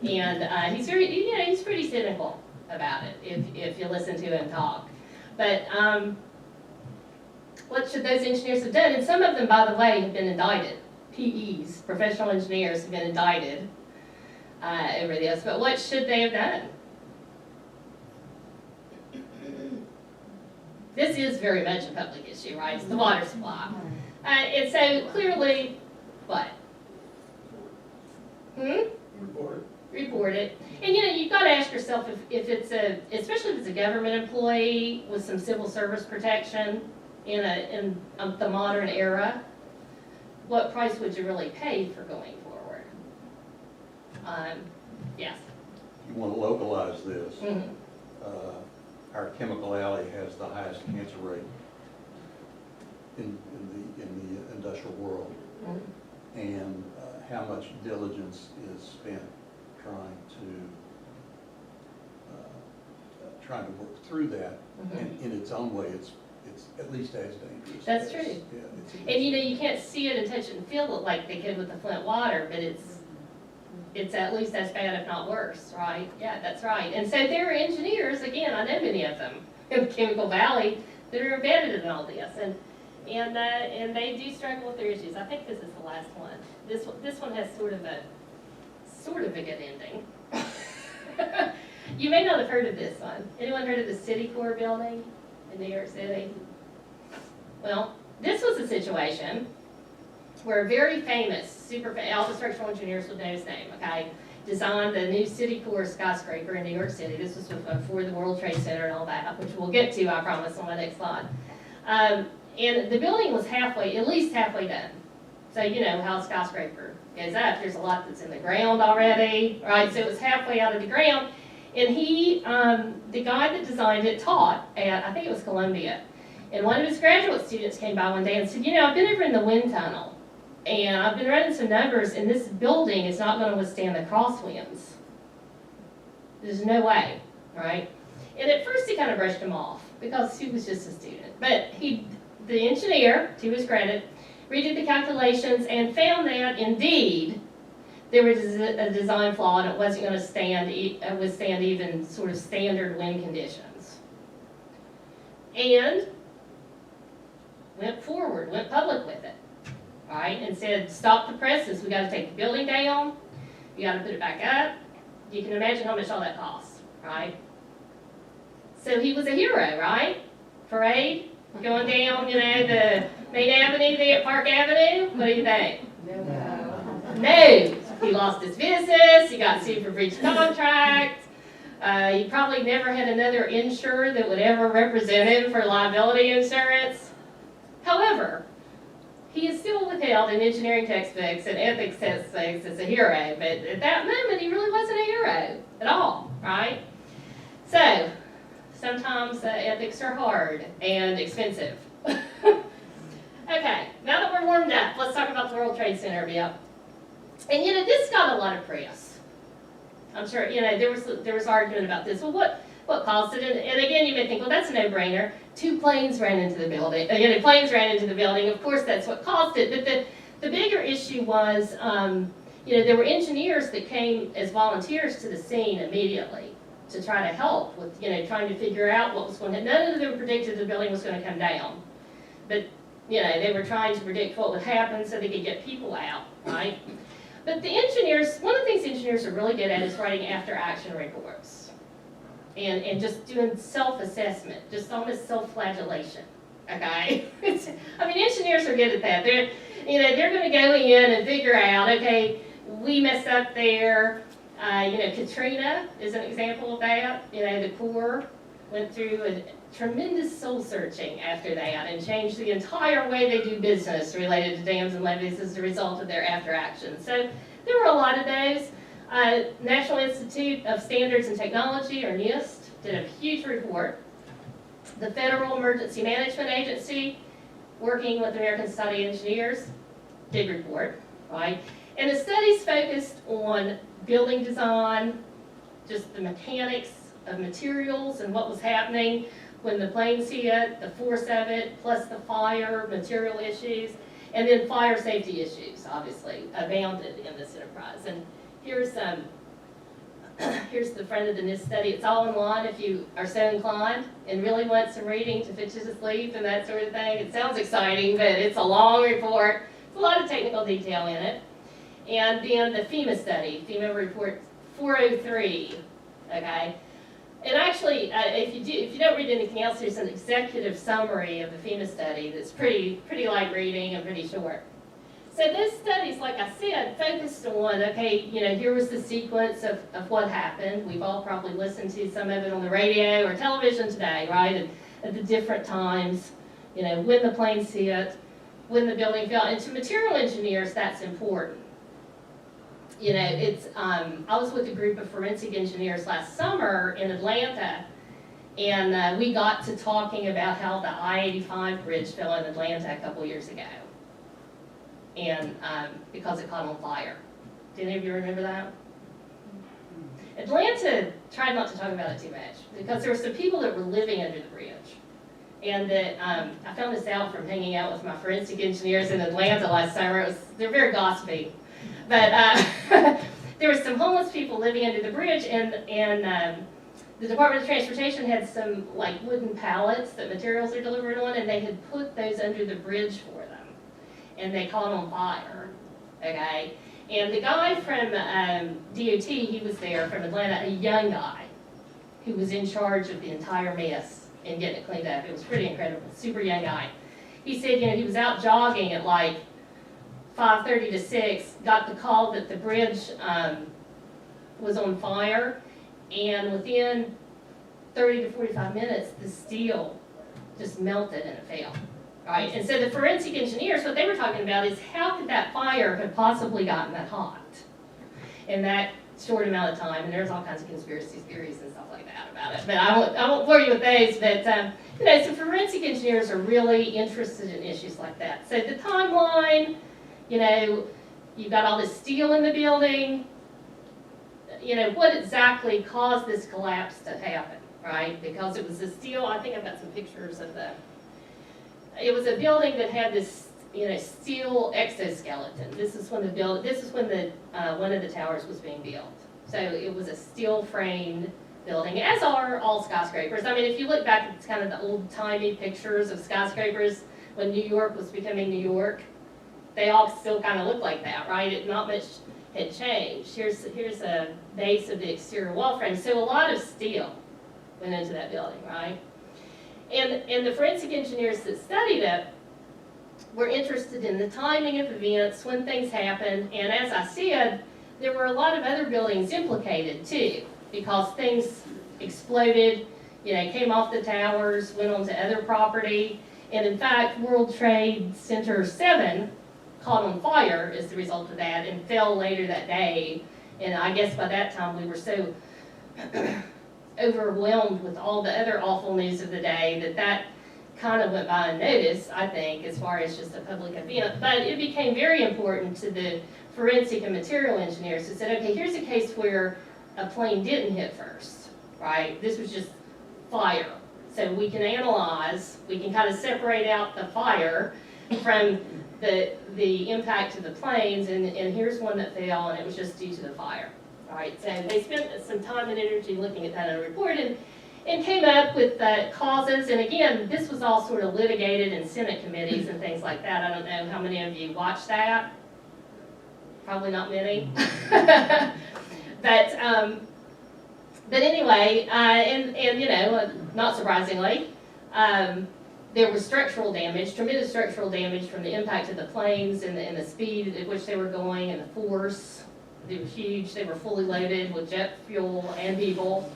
And he's very, you know, he's pretty cynical about it if you listen to him talk. But what should those engineers have done? And some of them, by the way, have been indicted. PEs, professional engineers, have been indicted over this. But what should they have done? This is very much a public issue, right? It's the water supply. And so clearly, what? Report it. And you know, you've got to ask yourself if it's especially if it's a government employee with some civil service protection in the modern era, what price would you really pay for going forward? Yes. You want to localize this. Mhm. Our chemical alley has the highest cancer rate in the industrial world. Mhm. And how much diligence is spent trying to work through that. Mhm. And in its own way, it's at least as dangerous. That's as- true. Yeah, And you know, you can't see it and touch it and feel it like they could with the Flint water, but it's at least as bad, if not worse, right? Yeah, that's right. And so there are engineers, again, I know many of them in Chemical Valley that are embedded in all this, and they do struggle with their issues. I think this is the last one. This one has sort of a good ending. You may not have heard of this one. Anyone heard of the Citicorp building in New York City? Well, this was a situation where a very famous, all the structural engineers would know his name, okay, designed the new Citicorp skyscraper in New York City. This was before the World Trade Center and all that, which we'll get to, I promise, on my next slide. And the building was at least halfway done. So you know how a skyscraper goes up. There's a lot that's in the ground already, right? So it was halfway out of the ground. And the guy that designed it taught at, I think it was Columbia. And one of his graduate students came by one day and said, you know, I've been over in the wind tunnel, and I've been running some numbers, and this building is not going to withstand the crosswinds. There's no way, right? And at first he kind of brushed him off because he was just a student. But the engineer, to his credit, redid the calculations and found that indeed there was a design flaw and it wasn't going to withstand even sort of standard wind conditions. and went forward, went public with it, all right, and said, stop the presses, we gotta take the building down, we gotta put it back up. You can imagine how much all that costs, right? So he was a hero, right? Parade, going down, the main avenue there at Park Avenue, what do you think? No, he lost his business, he got sued for breach of contract, he probably never had another insurer that would ever represent him for liability insurance. However, he is still withheld in engineering textbooks and ethics textbooks as a hero, but at that moment, he really wasn't a hero at all, right? So, sometimes ethics are hard and expensive. Okay, now that we're warmed up, let's talk about the World Trade Center a bit. And this got a lot of press. I'm sure, there was argument about this. Well, what caused it? And again, you may think, well, that's a no-brainer. 2 planes ran into the building. Planes ran into the building. Of course, that's what caused it. But the bigger issue was, there were engineers that came as volunteers to the scene immediately to try to help with, trying to figure out what was going to. None of them predicted the building was going to come down, but they were trying to predict what would happen so they could get people out, right? But the engineers, one of the things engineers are really good at is writing after-action reports. And just doing self-assessment, just almost self-flagellation, okay? Engineers are good at that. They're going to go in and figure out, okay, we messed up there. Katrina is an example of that. The Corps went through a tremendous soul searching after that and changed the entire way they do business related to dams and levees as a result of their after action. So there were a lot of those. National Institute of Standards and Technology, or NIST, did a huge report. The Federal Emergency Management Agency, working with American Society of Engineers, big report, right? And the studies focused on building design, just the mechanics of materials and what was happening when the planes hit, the force of it, plus the fire, material issues, and then fire safety issues, obviously, abounded in this enterprise. And here's the front of the NIST study. It's all online if you are so inclined and really want some reading to put you to sleep and that sort of thing. It sounds exciting, but it's a long report. There's a lot of technical detail in it. And then the FEMA study, FEMA report 403, okay? And actually, if you don't read anything else, there's an executive summary of the FEMA study that's pretty light reading and pretty short. So those studies, like I said, focused on, okay, here was the sequence of what happened. We've all probably listened to some of it on the radio or television today, right? And at the different times, when the planes hit, when the building fell. And to material engineers, that's important. I was with a group of forensic engineers last summer in Atlanta, and we got to talking about how the I-85 bridge fell in Atlanta a couple years ago, and because it caught on fire. Do any of you remember that? Atlanta tried not to talk about it too much because there were some people that were living under the bridge. And that I found this out from hanging out with my forensic engineers in Atlanta last summer. They're very gossipy. But there were some homeless people living under the bridge, and the Department of Transportation had some wooden pallets that materials are delivered on, and they had put those under the bridge for them, and they caught on fire. Okay, and the guy from DOT, he was there from Atlanta, a young guy who was in charge of the entire mess and getting it cleaned up. It was pretty incredible, super young guy. He said, he was out jogging at 5:30 to 6, got the call that the bridge was on fire, and within 30 to 45 minutes, the steel just melted and it fell. Right? And so the forensic engineers, what they were talking about is how could that fire have possibly gotten that hot in that short amount of time? And there's all kinds of conspiracy theories and stuff like that about it. But I won't bore you with those. But so forensic engineers are really interested in issues like that. So the timeline. You've got all this steel in the building. What exactly caused this collapse to happen, right? Because it was the steel. I think I've got some pictures of it was a building that had this, steel exoskeleton. This is when one of the towers was being built. So it was a steel framed building, as are all skyscrapers. I mean, if you look back at kind of the old-timey pictures of skyscrapers when New York was becoming New York, they all still kind of look like that, right? Not much had changed. Here's a base of the exterior wall frame. So a lot of steel went into that building, right? And the forensic engineers that studied it were interested in the timing of events, when things happened, and as I said, there were a lot of other buildings implicated too, because things exploded, came off the towers, went onto other property, and in fact, World Trade Center 7 caught on fire as the result of that and fell later that day. And I guess by that time we were so overwhelmed with all the other awful news of the day that kind of went by unnoticed, I think, as far as just a public event. But it became very important to the forensic and material engineers who said, okay, here's a case where a plane didn't hit first, right? This was just fire. So we can analyze, we can kind of separate out the fire from the impact of the planes, and here's one that fell, and it was just due to the fire. All right, so they spent some time and energy looking at that in a report and came up with the causes. And again, this was all sort of litigated in Senate committees and things like that. I don't know how many of you watched that. Probably not many. But anyway, and not surprisingly, there was structural damage, tremendous structural damage from the impact of the planes and the speed at which they were going and the force. They were huge. They were fully loaded with jet fuel and people.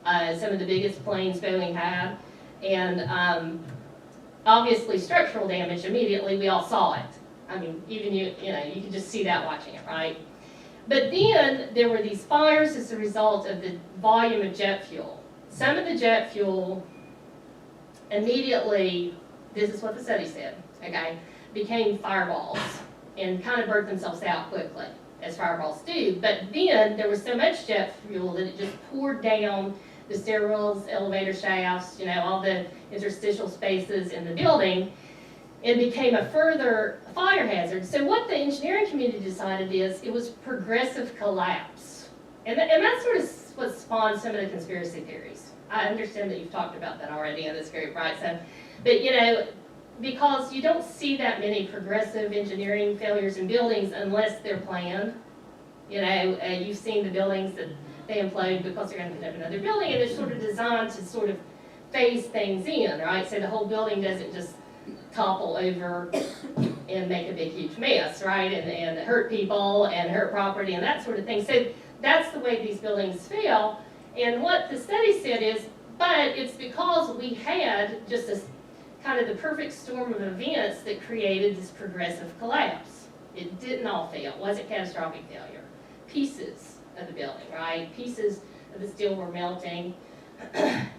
Some of the biggest planes Boeing had. And obviously structural damage immediately, we all saw it. I mean, even you could just see that watching it, right? But then there were these fires as a result of the volume of jet fuel. Some of the jet fuel immediately, this is what the study said, okay, became fireballs and kind of burnt themselves out quickly, as fireballs do. But then there was so much jet fuel that it just poured down the stairwells, elevator shafts, all the interstitial spaces in the building, and became a further fire hazard. So what the engineering community decided is it was progressive collapse. And that's sort of what spawned some of the conspiracy theories. I understand that you've talked about that already in this group, right? So, but because you don't see that many progressive engineering failures in buildings unless they're planned. You've seen the buildings that they implode because they're going to put up another building, and they're sort of designed to sort of phase things in, right? So the whole building doesn't just topple over and make a big, huge mess, right? And hurt people and hurt property and that sort of thing. So that's the way these buildings fail. And what the study said is, but it's because we had just this kind of the perfect storm of events that created this progressive collapse. It didn't all fail. It wasn't catastrophic failure. Pieces of the building, right? Pieces of the steel were melting.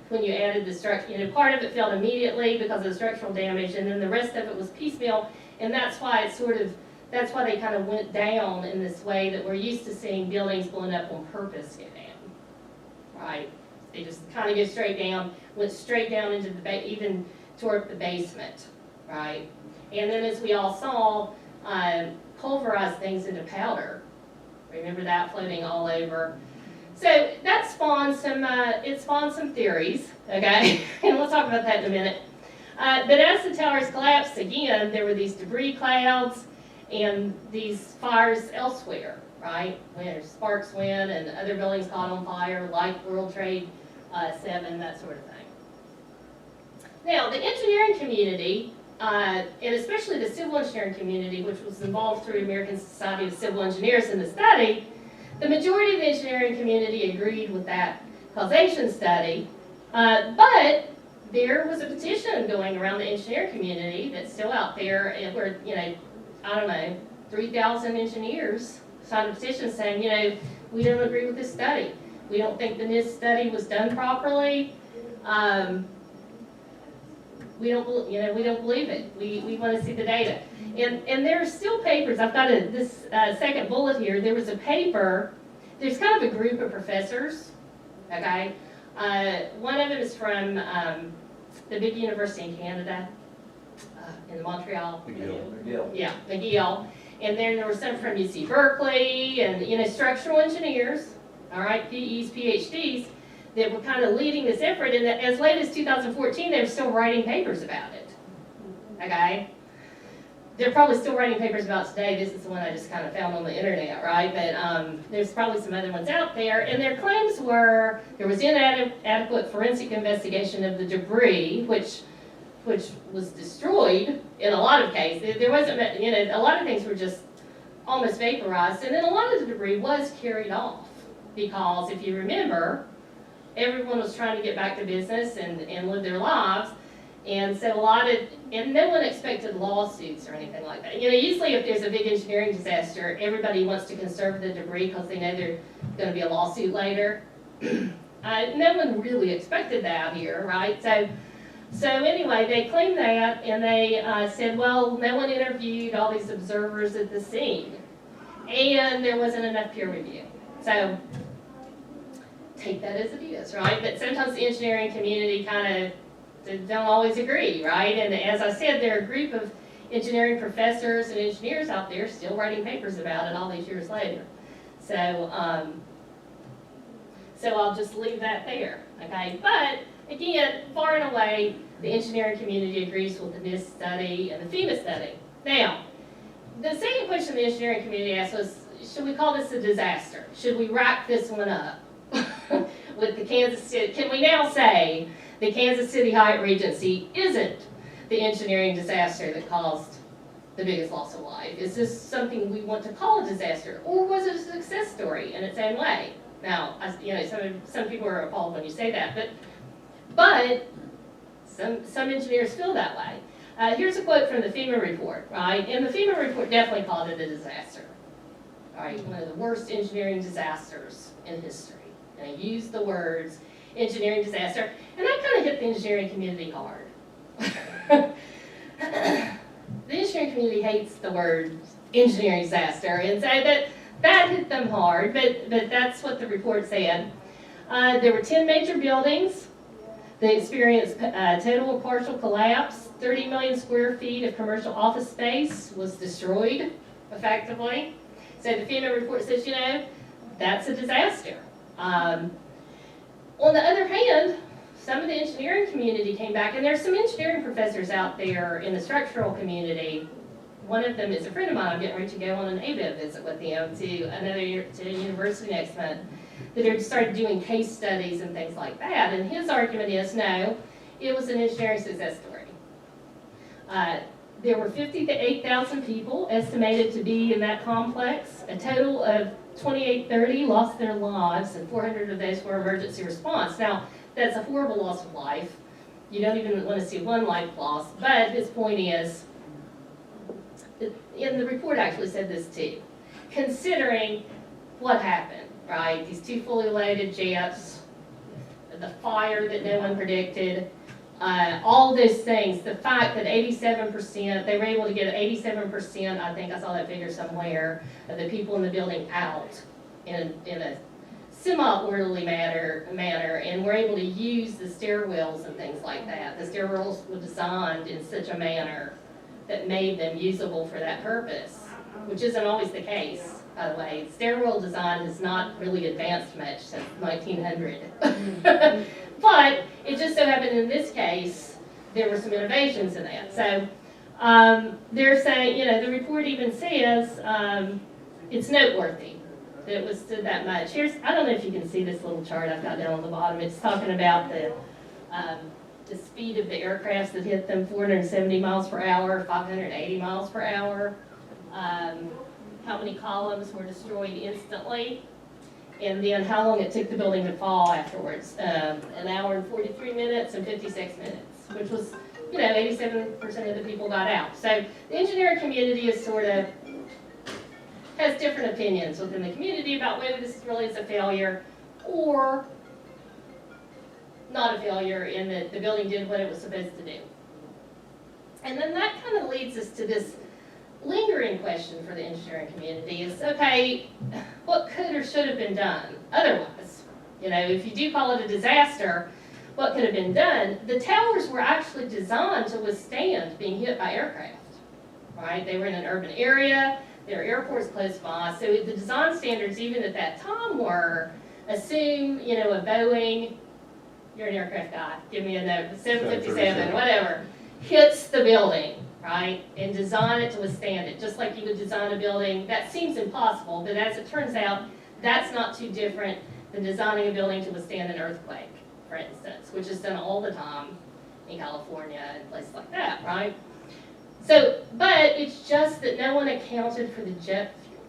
When you added the structure, part of it fell immediately because of the structural damage, and then the rest of it was piecemeal, and that's why that's why they kind of went down in this way that we're used to seeing buildings blown up on purpose go down, right? They just kind of go straight down, went straight down into even toward the basement, right? And then as we all saw, pulverized things into powder. Remember that floating all over. So that spawned some theories, okay? And we'll talk about that in a minute. But as the towers collapsed again, there were these debris clouds and these fires elsewhere, right? Where sparks went and other buildings caught on fire, like World Trade 7, that sort of thing. Now, the engineering community, and especially the civil engineering community, which was involved through American Society of Civil Engineers in the study, the majority of the engineering community agreed with that causation study, but there was a petition going around the engineering community that's still out there where, I don't know, 3,000 engineers signed a petition saying, we don't agree with this study. We don't think the NIST study was done properly. We don't believe it. We want to see the data. And there are still papers. I've got this second bullet here. There was a paper. There's kind of a group of professors, okay? One of them is from the big university in Canada, in Montreal. McGill. Yeah, McGill. And then there were some from UC Berkeley and, structural engineers, all right, PEs, PhDs, that were kind of leading this effort, and that as late as 2014, they were still writing papers about it, okay? They're probably still writing papers about it today. This is the one I just kind of found on the internet, right? But there's probably some other ones out there, and their claims were there was inadequate forensic investigation of the debris, which was destroyed in a lot of cases. There wasn't, a lot of things were just almost vaporized, and then a lot of the debris was carried off because if you remember, everyone was trying to get back to business and live their lives, and so and no one expected lawsuits or anything like that. Usually if there's a big engineering disaster, everybody wants to conserve the debris because they know there's going to be a lawsuit later. No one really expected that here, right? So anyway, they claimed that, and they said, well, no one interviewed all these observers at the scene, and there wasn't enough peer review. So take that as it is, right? But sometimes the engineering community kind of don't always agree, right? And as I said, there are a group of engineering professors and engineers out there still writing papers about it all these years later. So I'll just leave that there, okay? But again, far and away, the engineering community agrees with the NIST study and the FEMA study. Now, the second question the engineering community asked was, should we call this a disaster? Should we wrap this one up with the Kansas City? Can we now say the Kansas City Hyatt Regency isn't the engineering disaster that caused the biggest loss of life? Is this something we want to call a disaster, or was it a success story in its own way? Now, some people are appalled when you say that, but some engineers feel that way. Here's a quote from the FEMA report, right? And the FEMA report definitely called it a disaster, right? One of the worst engineering disasters in history. And they used the words engineering disaster, and that kind of hit the engineering community hard. The engineering community hates the word engineering disaster, and so that hit them hard, but that's what the report said. There were 10 major buildings. They experienced total or partial collapse. 30 million square feet of commercial office space was destroyed, effectively. So the FEMA report says, that's a disaster. On the other hand, some of the engineering community came back, and there's some engineering professors out there in the structural community. One of them is a friend of mine. I'm getting ready to go on an ABEP visit with him to a university next month, that had started doing case studies and things like that. And his argument is, no, it was an engineering success story. There were 50 to 8,000 people estimated to be in that complex. A total of 2830 lost their lives, and 400 of those were emergency response. Now, that's a horrible loss of life. You don't even want to see one life lost. But his point is, and the report actually said this too, considering what happened, right? These two fully loaded jets, the fire that no one predicted, all those things, the fact that 87%, they were able to get 87%, I think I saw that figure somewhere, of the people in the building out in a semi-orderly manner, and were able to use the stairwells and things like that. The stairwells were designed in such a manner that made them usable for that purpose, which isn't always the case, by the way. Stairwell design has not really advanced much since 1900. But it just so happened in this case, there were some innovations in that. So they're saying, the report even says it's noteworthy that it withstood that much. I don't know if you can see this little chart I've got down on the bottom. It's talking about the speed of the aircrafts that hit them, 470 miles per hour, 580 miles per hour. How many columns were destroyed instantly, and then how long it took the building to fall afterwards. 1 hour and 43 minutes and 56 minutes, which was, 87% of the people got out. So the engineering community is has different opinions within the community about whether this really is a failure or not a failure in that the building did what it was supposed to do. And then that kind of leads us to this lingering question for the engineering community is, okay, what could or should have been done otherwise? If you do call it a disaster, what could have been done? The towers were actually designed to withstand being hit by aircraft, right? They were in an urban area, there are airports close by, so the design standards even at that time were assume, a Boeing you're an aircraft guy, give me a number, 757, 737. whatever, hits the building, right? And design it to withstand it, just like you would design a building, that seems impossible, but as it turns out, that's not too different than designing a building to withstand an earthquake, for instance, which is done all the time in California and places like that, right? So, but it's just that no one accounted for the jet fuel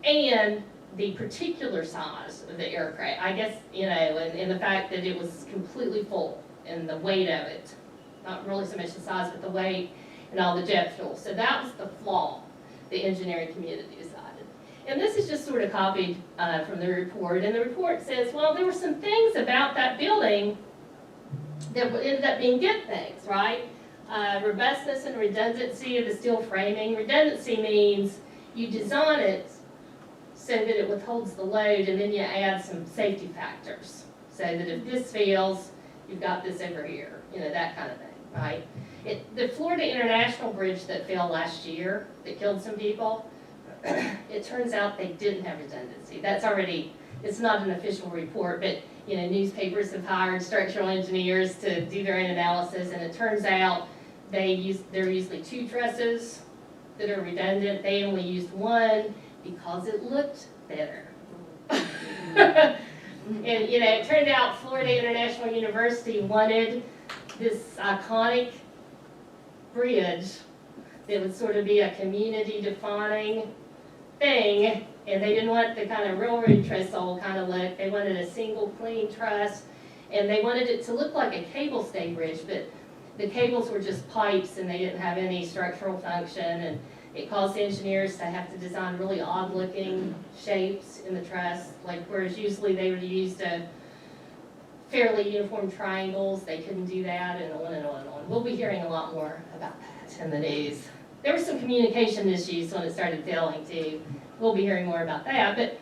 and the particular size of the aircraft. I guess, you know, and the fact that it was completely full and the weight of it, not really so much the size, but the weight and all the jet fuel. So that was the flaw the engineering community decided. And this is just sort of copied from the report. And the report says, well, there were some things about that building that ended up being good things, right? Robustness and redundancy of the steel framing. Redundancy means you design it so that it withholds the load, and then you add some safety factors. So that if this fails, you've got this over here, you know, that kind of thing, right? The Florida International Bridge that fell last year, that killed some people, it turns out they didn't have redundancy. That's already, it's not an official report, but you know, newspapers have hired structural engineers to do their own analysis, and it turns out there are usually 2 trusses that are redundant. They only used 1 because it looked better. And you know, it turned out Florida International University wanted this iconic bridge that would sort of be a community defining thing, and they didn't want the kind of railroad trestle kind of look. They wanted a single clean truss, and they wanted it to look like a cable stay bridge, but the cables were just pipes and they didn't have any structural function, and it caused engineers to have to design really odd looking shapes in the truss, like whereas usually they would use fairly uniform triangles, they couldn't do that, and on and on and on. We'll be hearing a lot more about that in the news. There were some communication issues when it started failing too. We'll be hearing more about that, but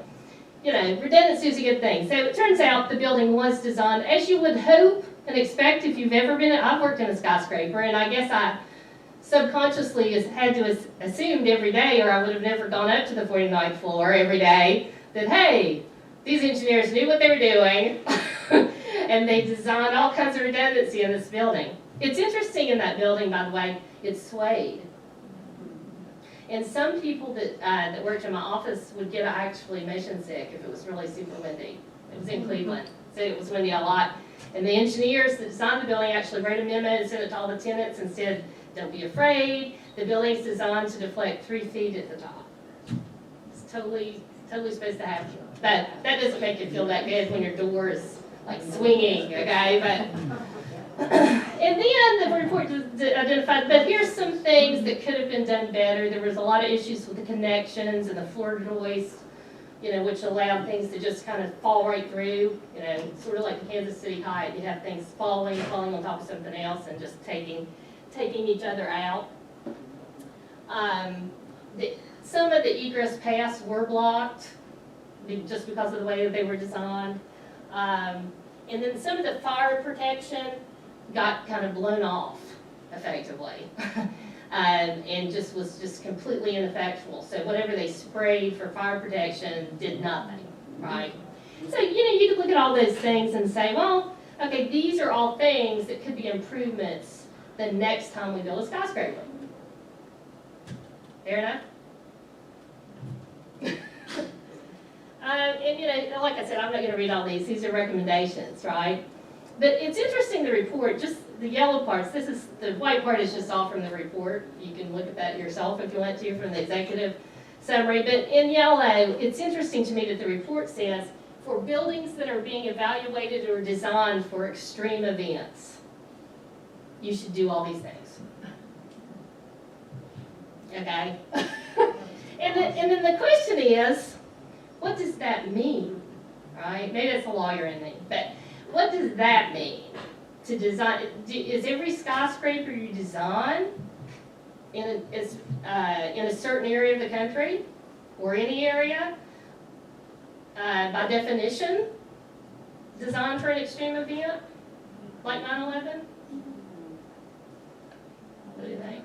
you know, redundancy is a good thing. So it turns out the building was designed as you would hope and expect if you've ever been, I've worked in a skyscraper, and I guess I subconsciously had to assumed every day, or I would have never gone up to the 49th floor every day, that hey, these engineers knew what they were doing, and they designed all kinds of redundancy in this building. It's interesting in that building, by the way, it's swayed. And some people that worked in my office would get actually motion sick if it was really super windy. It was in Cleveland, so it was windy a lot. And the engineers that designed the building actually wrote a memo and sent it to all the tenants and said, don't be afraid, the building's designed to deflect 3 feet at the top. It's totally supposed to happen. But that doesn't make you feel that good when your door is like swinging, okay? But and then the report identified, but here's some things that could have been done better. There was a lot of issues with the connections and the floor joists, you know, which allowed things to just kind of fall right through, you know, sort of like the Kansas City Heights. You have things falling on top of something else and just taking each other out. Some of the egress paths were blocked just because of the way that they were designed. And then some of the fire protection got kind of blown off effectively. And was just completely ineffectual. So whatever they sprayed for fire protection did nothing, right? So, you know, you could look at all those things and say, well, okay, these are all things that could be improvements the next time we build a skyscraper. Fair enough? And, you know, like I said, I'm not going to read all these. These are recommendations, right? But it's interesting, the report, just the yellow parts, the white part is just all from the report. You can look at that yourself if you want to from the executive summary. But in yellow, it's interesting to me that the report says, for buildings that are being evaluated or designed for extreme events, you should do all these things. Okay? and then the question is, what does that mean? Right? Maybe it's a lawyer in me, but what does that mean? To design, is every skyscraper you design in a certain area of the country or any area, by definition, designed for an extreme event like 9/11? What do you think?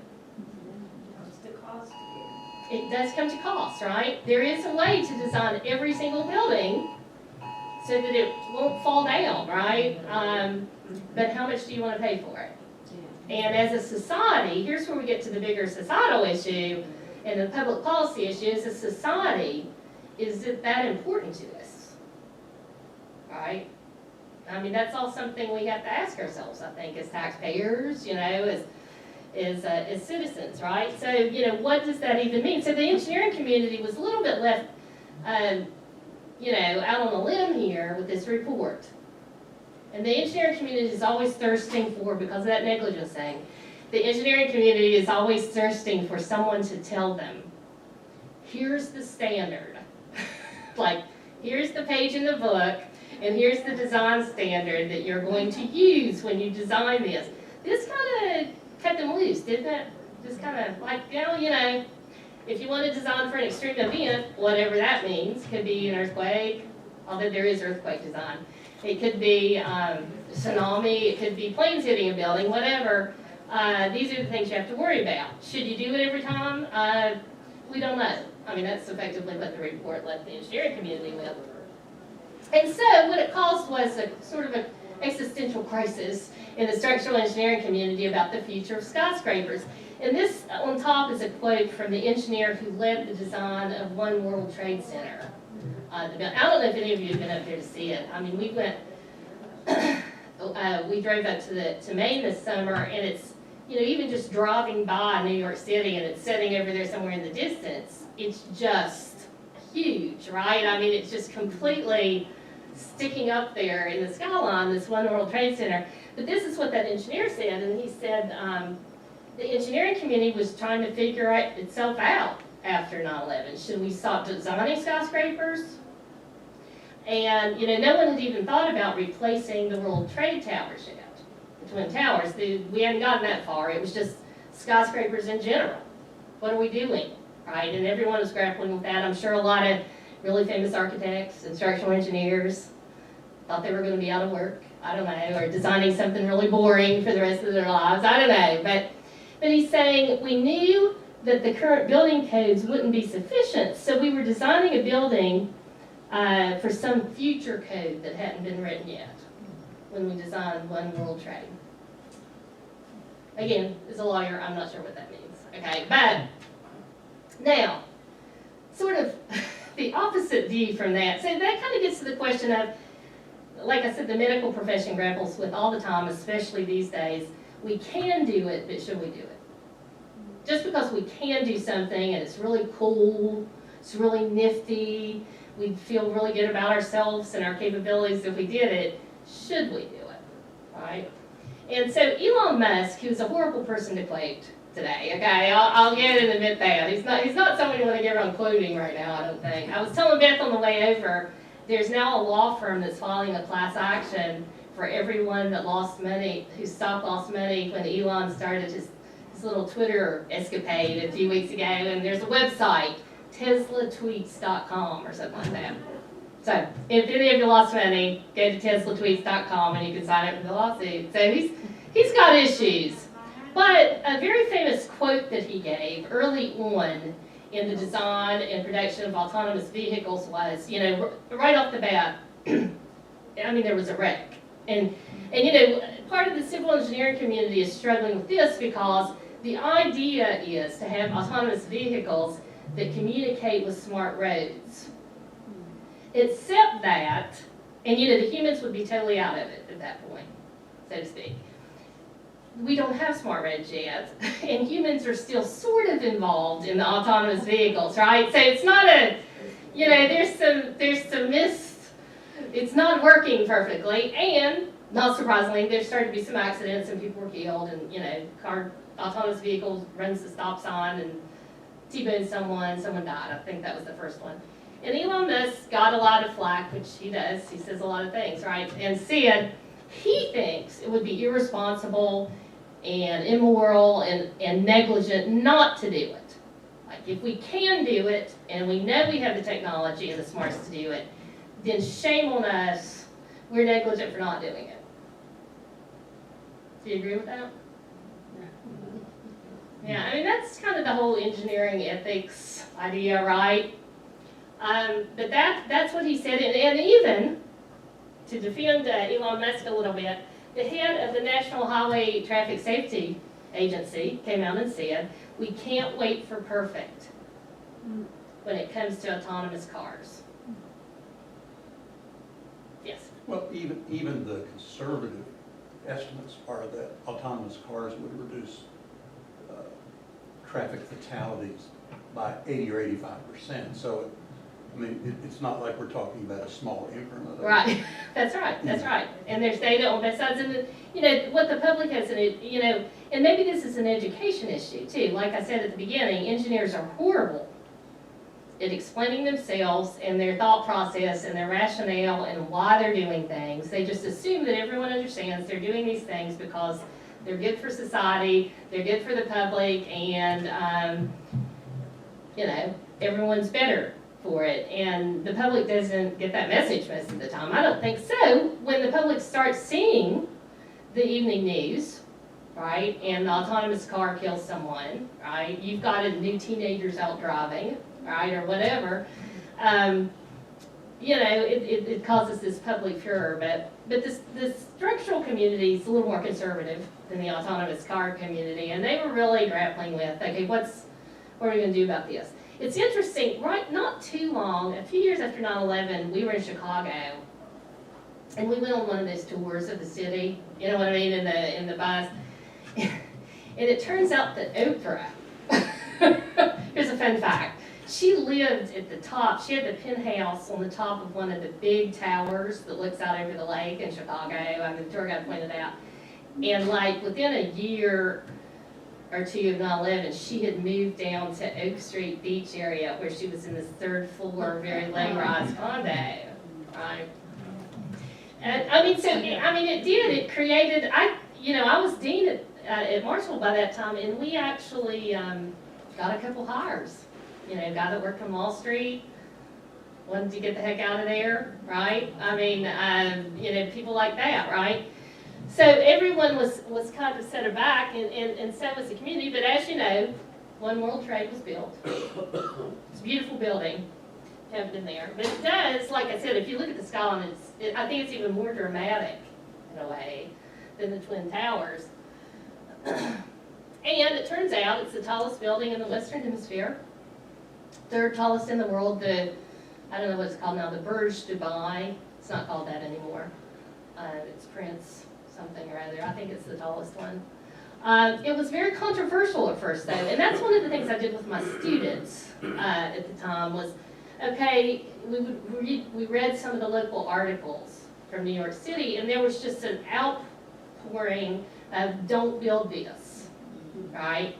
What's the cost again? It does come to cost, right? There is a way to design every single building so that it won't fall down, right? But how much do you wanna pay for it? And as a society, here's where we get to the bigger societal issue and the public policy issue. As a society, is it that important to us? Right? I mean, that's all something we have to ask ourselves, I think, as taxpayers, you know, as citizens, right? So, you know, what does that even mean? So the engineering community was a little bit left, you know, out on a limb here with this report. And the engineering community is always thirsting for, because of that negligence thing, the engineering community is always thirsting for someone to tell them, here's the standard. Like, here's the page in the book, and here's the design standard that you're going to use when you design this. This kind of cut them loose, didn't it? Just kind of like, you know, if you want to design for an extreme event, whatever that means, could be an earthquake, although there is earthquake design. It could be tsunami, it could be planes hitting a building, whatever. These are the things you have to worry about. Should you do it every time? We don't know. I mean, that's effectively what the report left the engineering community with. And so what it caused was a sort of an existential crisis in the structural engineering community about the future of skyscrapers. And this on top is a quote from the engineer who led the design of One World Trade Center. I don't know if any of you have been up there to see it. I mean, we went, we drove up to Maine this summer, and it's, you know, even just driving by New York City and it's sitting over there somewhere in the distance, it's just huge, right? I mean, it's just completely sticking up there in the skyline, this One World Trade Center. But this is what that engineer said, and he said the engineering community was trying to figure itself out after 9/11. Should we stop designing skyscrapers? And, you know, no one had even thought about replacing the World Trade Towers yet, the Twin Towers. We hadn't gotten that far. It was just skyscrapers in general. What are we doing, right? And everyone was grappling with that. I'm sure a lot of really famous architects and structural engineers thought they were going to be out of work, I don't know, or designing something really boring for the rest of their lives, I don't know. But he's saying we knew that the current building codes wouldn't be sufficient, so we were designing a building for some future code that hadn't been written yet when we designed One World Trade. Again, as a lawyer, I'm not sure what that means, okay? But now, sort of the opposite view from that. So that kind of gets to the question of, like I said, the medical profession grapples with all the time, especially these days. We can do it, but should we do it? Just because we can do something and it's really cool, it's really nifty, we'd feel really good about ourselves and our capabilities if we did it, should we do it, right? And so Elon Musk, who's a horrible person to quote today, okay, I'll get and admit that. He's not someone you want to get around quoting right now, I don't think. I was telling Beth on the way over, there's now a law firm that's filing a class action for everyone that lost money, whose stock lost money when Elon started his little Twitter escapade a few weeks ago, and there's a website, teslatweets.com or something like that. So if any of you lost money, go to teslatweets.com and you can sign up for the lawsuit. So he's got issues. But a very famous quote that he gave early on in the design and production of autonomous vehicles was, you know, right off the bat, I mean, there was a wreck. And you know, part of the civil engineering community is struggling with this because the idea is to have autonomous vehicles that communicate with smart roads. Except that, and you know, the humans would be totally out of it at that point, so to speak. We don't have smart roads yet, and humans are still sort of involved in the autonomous vehicles, right? So it's not a, you know, there's some it's not working perfectly, and not surprisingly, there's started to be some accidents and people were killed, and you know, autonomous vehicles runs the stop sign and T-boned someone died. I think that was the first one. And Elon Musk got a lot of flack, which he does. He says a lot of things, right? And said he thinks it would be irresponsible and immoral and negligent not to do it. Like if we can do it and we know we have the technology and the smarts to do it, then shame on us, we're negligent for not doing it. Do you agree with that? Yeah, I mean, that's kind of the whole engineering ethics idea, right? But that's what he said, and even to defend Elon Musk a little bit, the head of the National Highway Traffic Safety Agency came out and said, we can't wait for perfect when it comes to autonomous cars. Yes. Well, even the conservative estimates are that autonomous cars would reduce traffic fatalities by 80 or 85%. So, I mean, it's not like we're talking about a small increment. Right, that's right, that's right. And there's data on both sides, and, you know, what the public has, you know, and maybe this is an education issue too. Like I said at the beginning, engineers are horrible at explaining themselves and their thought process and their rationale and why they're doing things. They just assume that everyone understands they're doing these things because they're good for society, they're good for the public, and, you know, everyone's better for it. And the public doesn't get that message most of the time. I don't think so. When the public starts seeing the evening news, right, and the autonomous car kills someone, right, you've got a new teenagers out driving, right, or whatever, you know, it causes this public furor. But the structural community is a little more conservative than the autonomous car community, and they were really grappling with, okay, what are we going to do about this? It's interesting, right, not too long, a few years after 9/11, we were in Chicago, and we went on one of those tours of the city, you know what I mean, in the bus, and it turns out that Oprah, here's a fun fact, she lived at the top, she had the penthouse on the top of one of the big towers that looks out over the lake in Chicago. I mean, the tour guide pointed out. And like within a year or two of 9/11, she had moved down to Oak Street Beach area where she was in this third floor, very low-rise condo, right? And I mean, so, I mean, it created, I was dean at Marshall by that time, and we actually got a couple hires. You know, a guy that worked on Wall Street, wanted to get the heck out of there, right? I mean, you know, people like that, right? So everyone was kind of set aback, and so was the community. But as you know, One World Trade was built. It's a beautiful building. Haven't been there, but it does, like I said, if you look at the skyline, I think it's even more dramatic in a way than the Twin Towers. And it turns out it's the tallest building in the Western Hemisphere. Third tallest in the world, I don't know what it's called now, the Burj Dubai. It's not called that anymore. It's Prince something or other. I think it's the tallest one. It was very controversial at first though, and that's one of the things I did with my students at the time was, okay, we read some of the local articles from New York City, and there was just an outpouring of don't build this, right?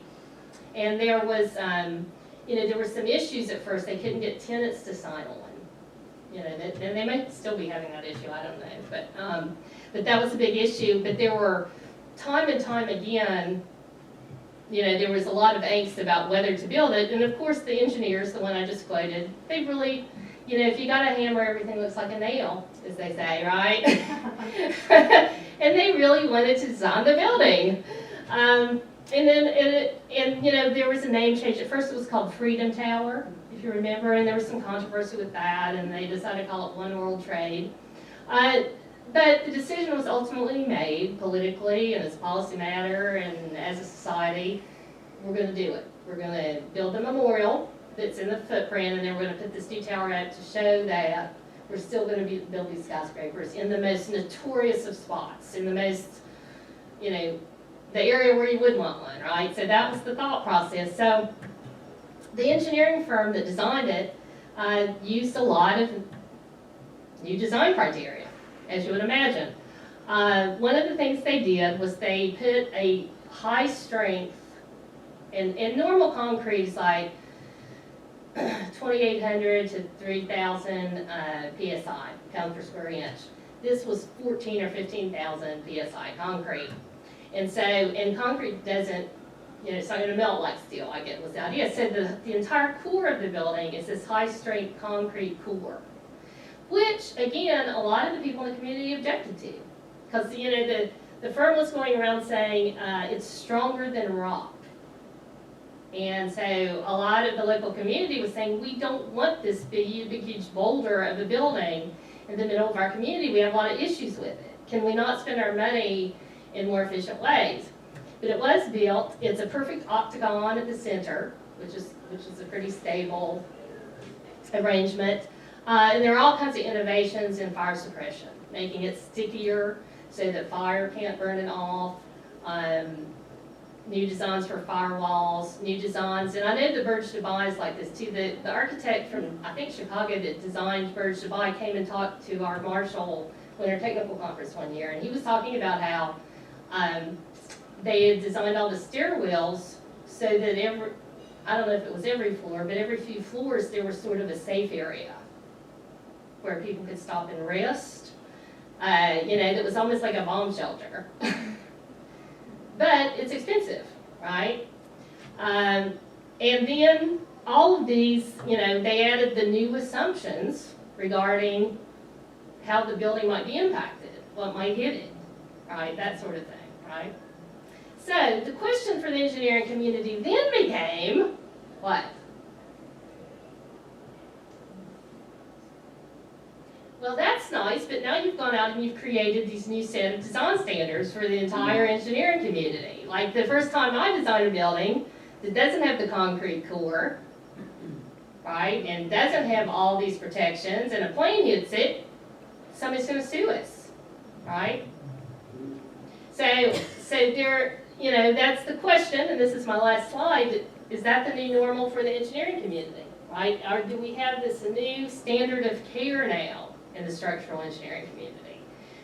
And there was, you know, there were some issues at first. They couldn't get tenants to sign on. You know, and they may still be having that issue, I don't know. But that was a big issue. But there were, time and time again, you know, there was a lot of angst about whether to build it. And of course, the engineers, the one I just quoted, they really, you know, if you got a hammer, everything looks like a nail, as they say, right? And they really wanted to design the building. And you know, there was a name change. At first it was called Freedom Tower, if you remember, and there was some controversy with that, and they decided to call it One World Trade. But the decision was ultimately made politically and as a policy matter and as a society. We're going to do it. We're going to build a memorial that's in the footprint, and then we're going to put this new tower up to show that we're still going to build these skyscrapers in the most notorious of spots, in the most, you know, the area where you would want one, right? So that was the thought process. So the engineering firm that designed it used a lot of new design criteria, as you would imagine. One of the things they did was they put a high strength, and normal concrete is like 2,800 to 3,000 PSI, pound per square inch. This was 14 or 15,000 PSI concrete. And so, and concrete doesn't, you know, it's not going to melt like steel, I get was the idea. So the entire core of the building is this high-strength concrete core, which, again, a lot of the people in the community objected to. Because, you know, the firm was going around saying it's stronger than rock. And so a lot of the local community was saying, we don't want this big huge boulder of a building. in the middle of our community, we have a lot of issues with it. Can we not spend our money in more efficient ways? But it was built, it's a perfect octagon at the center, which is a pretty stable arrangement. And there are all kinds of innovations in fire suppression, making it stickier so that fire can't burn it off. New designs for firewalls, new designs, and I know the Burj Dubai is like this too. The architect from, I think, Chicago that designed Burj Dubai came and talked to our Marshall Winter Technical Conference one year, and he was talking about how they had designed all the stairwells so that I don't know if it was every floor, but every few floors there was sort of a safe area where people could stop and rest. That was almost like a bomb shelter. But it's expensive, right? And then all of these, they added the new assumptions regarding how the building might be impacted, what might hit it, right? That sort of thing, right? So the question for the engineering community then became, what? Well, that's nice, but now you've gone out and you've created these new set of design standards for the entire engineering community. Like the first time I designed a building that doesn't have the concrete core, right, and doesn't have all these protections, and a plane hits it, somebody's going to sue us, right? So there, that's the question, and this is my last slide. Is that the new normal for the engineering community, right? Or do we have this new standard of care now in the structural engineering community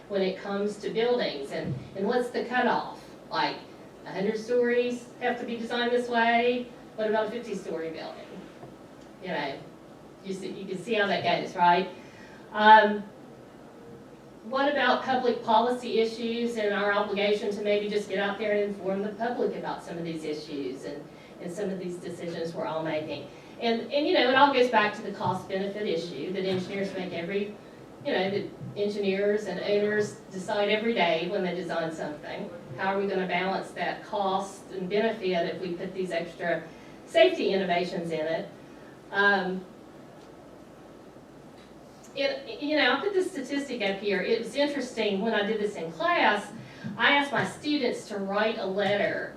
when it comes to buildings, and what's the cutoff? Like 100 stories have to be designed this way. What about a 50-story building? You can see how that goes, right? What about public policy issues and our obligation to maybe just get out there and inform the public about some of these issues and some of these decisions we're all making? And it all goes back to the cost-benefit issue that engineers make that engineers and owners decide every day when they design something. How are we going to balance that cost and benefit if we put these extra safety innovations in it? I put this statistic up here. It was interesting when I did this in class. I asked my students to write a letter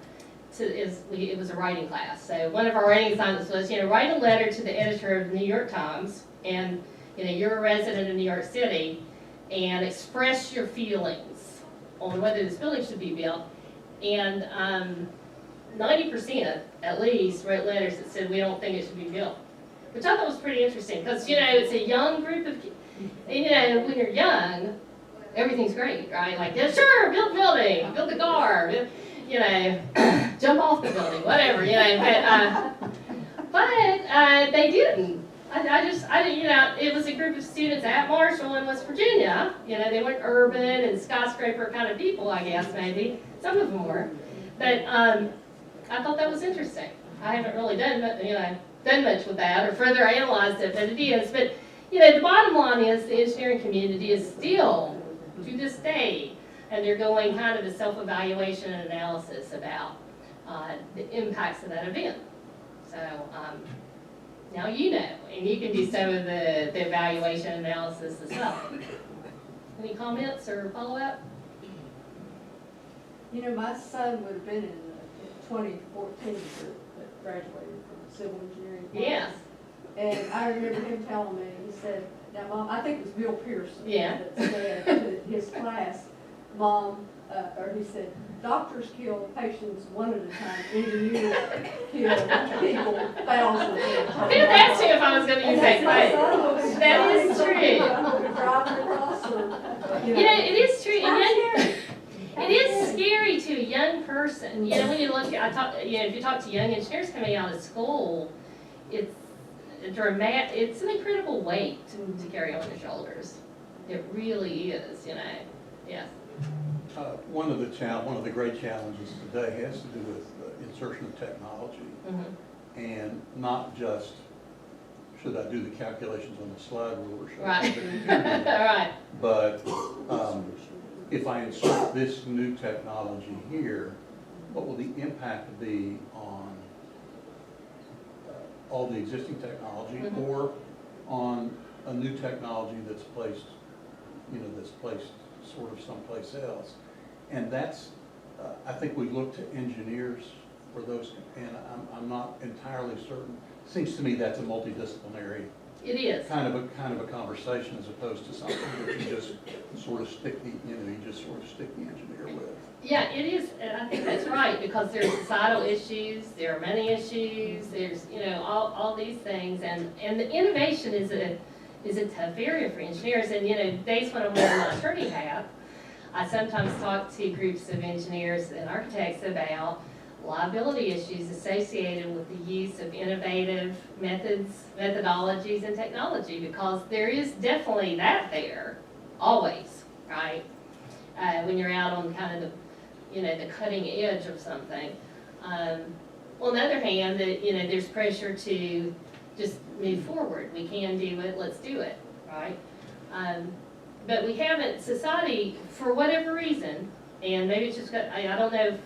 it was a writing class. So one of our writing assignments was, write a letter to the editor of the New York Times, and you're a resident of New York City, and express your feelings on whether this building should be built. And 90% at least wrote letters that said we don't think it should be built, which I thought was pretty interesting because it's a young group of kids. And when you're young, everything's great, right? Like, yeah, sure, build the building, build the car, jump off the building, whatever, but they didn't. It was a group of students at Marshall in West Virginia. They weren't urban and skyscraper kind of people, I guess, maybe. Some of them were. But I thought that was interesting. I haven't really done much with that or further analyzed it, but it is. But, the bottom line is the engineering community is still, to this day, and they're going kind of a self-evaluation and analysis about the impacts of that event. So now and you can do some of the evaluation analysis as well. Any comments or follow-up? My son would have been in 2014 that graduated from civil engineering. Yes. And I remember him telling me, he said, now Mom, I think it was Bill Pearson Yeah. that said to his class, Mom, or he said, doctors kill patients one at a time, engineers kill people thousands at a time. I didn't ask you if I was going to use that quote. That is true. It is true. And it is scary to a young person. When you look at, if you talk to young engineers coming out of school, it's it's an incredible weight to carry on your shoulders. It really is, yes. One of the great challenges today has to do with insertion of technology, and not just should I do the calculations on the slide rule or should I do the computer? Right. But if I insert this new technology here, what will the impact be on all the existing technology or on a new technology that's placed you know, this place sort of someplace else. And that's, I think we look to engineers for those, and I'm not entirely certain. Seems to me that's a multidisciplinary It is. kind of a conversation as opposed to something that you just sort of stick the, you know, you just sort of stick the engineer with. Yeah, it is, and I think that's right, because there's societal issues, there are money issues, there's, you know, all these things, and the innovation is a tough area for engineers, and, you know, days when I'm wearing my attorney hat, I sometimes talk to groups of engineers and architects about liability issues associated with the use of innovative methods, methodologies, and technology, because there is definitely that there, always, right? When you're out on kind of the, you know, the cutting edge of something. On the other hand, you know, there's pressure to just move forward. We can do it, let's do it, right? But we haven't, society, for whatever reason, and maybe it's just, I don't know if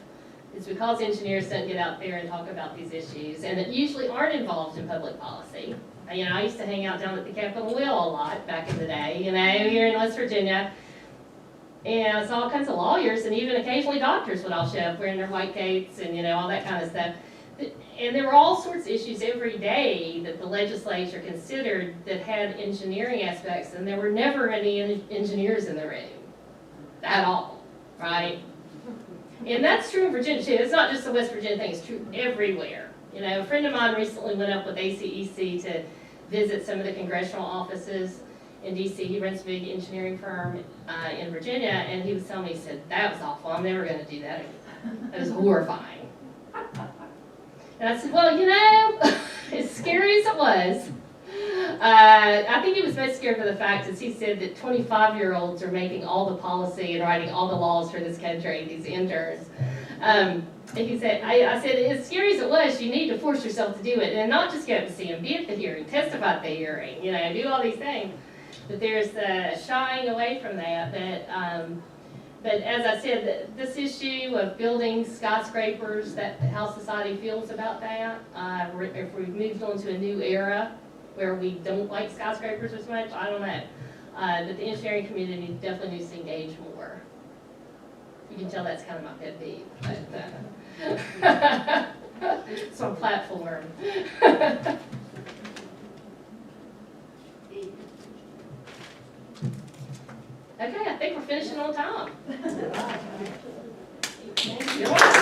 it's because engineers don't get out there and talk about these issues, and that usually aren't involved in public policy. You know, I used to hang out down at the Capitol Hill a lot back in the day, you know, here in West Virginia. And I saw all kinds of lawyers and even occasionally doctors would all show up wearing their white coats and, you know, all that kind of stuff. And there were all sorts of issues every day that the legislature considered that had engineering aspects, and there were never any engineers in the room at all, right? And that's true in Virginia too. It's not just a West Virginia thing, it's true everywhere. You know, a friend of mine recently went up with ACEC to visit some of the congressional offices in DC. He runs a big engineering firm in Virginia, and he was telling me, he said, that was awful, I'm never gonna do that again. It was horrifying. And I said, well, you know, as scary as it was, I think he was most scared for the fact, as he said, that 25-year-olds are making all the policy and writing all the laws for this country, these interns. And he said, I said, as scary as it was, you need to force yourself to do it, and not just go up to see him, be at the hearing, testify at the hearing, you know, do all these things. But there's shying away from that. But as I said, this issue of building skyscrapers, that how society feels about that, if we've moved on to a new era where we don't like skyscrapers as much, I don't know. But the engineering community definitely needs to engage more. You can tell that's kind of my pet peeve. But, it's on platform. Okay, I think we're finishing on time. You're welcome.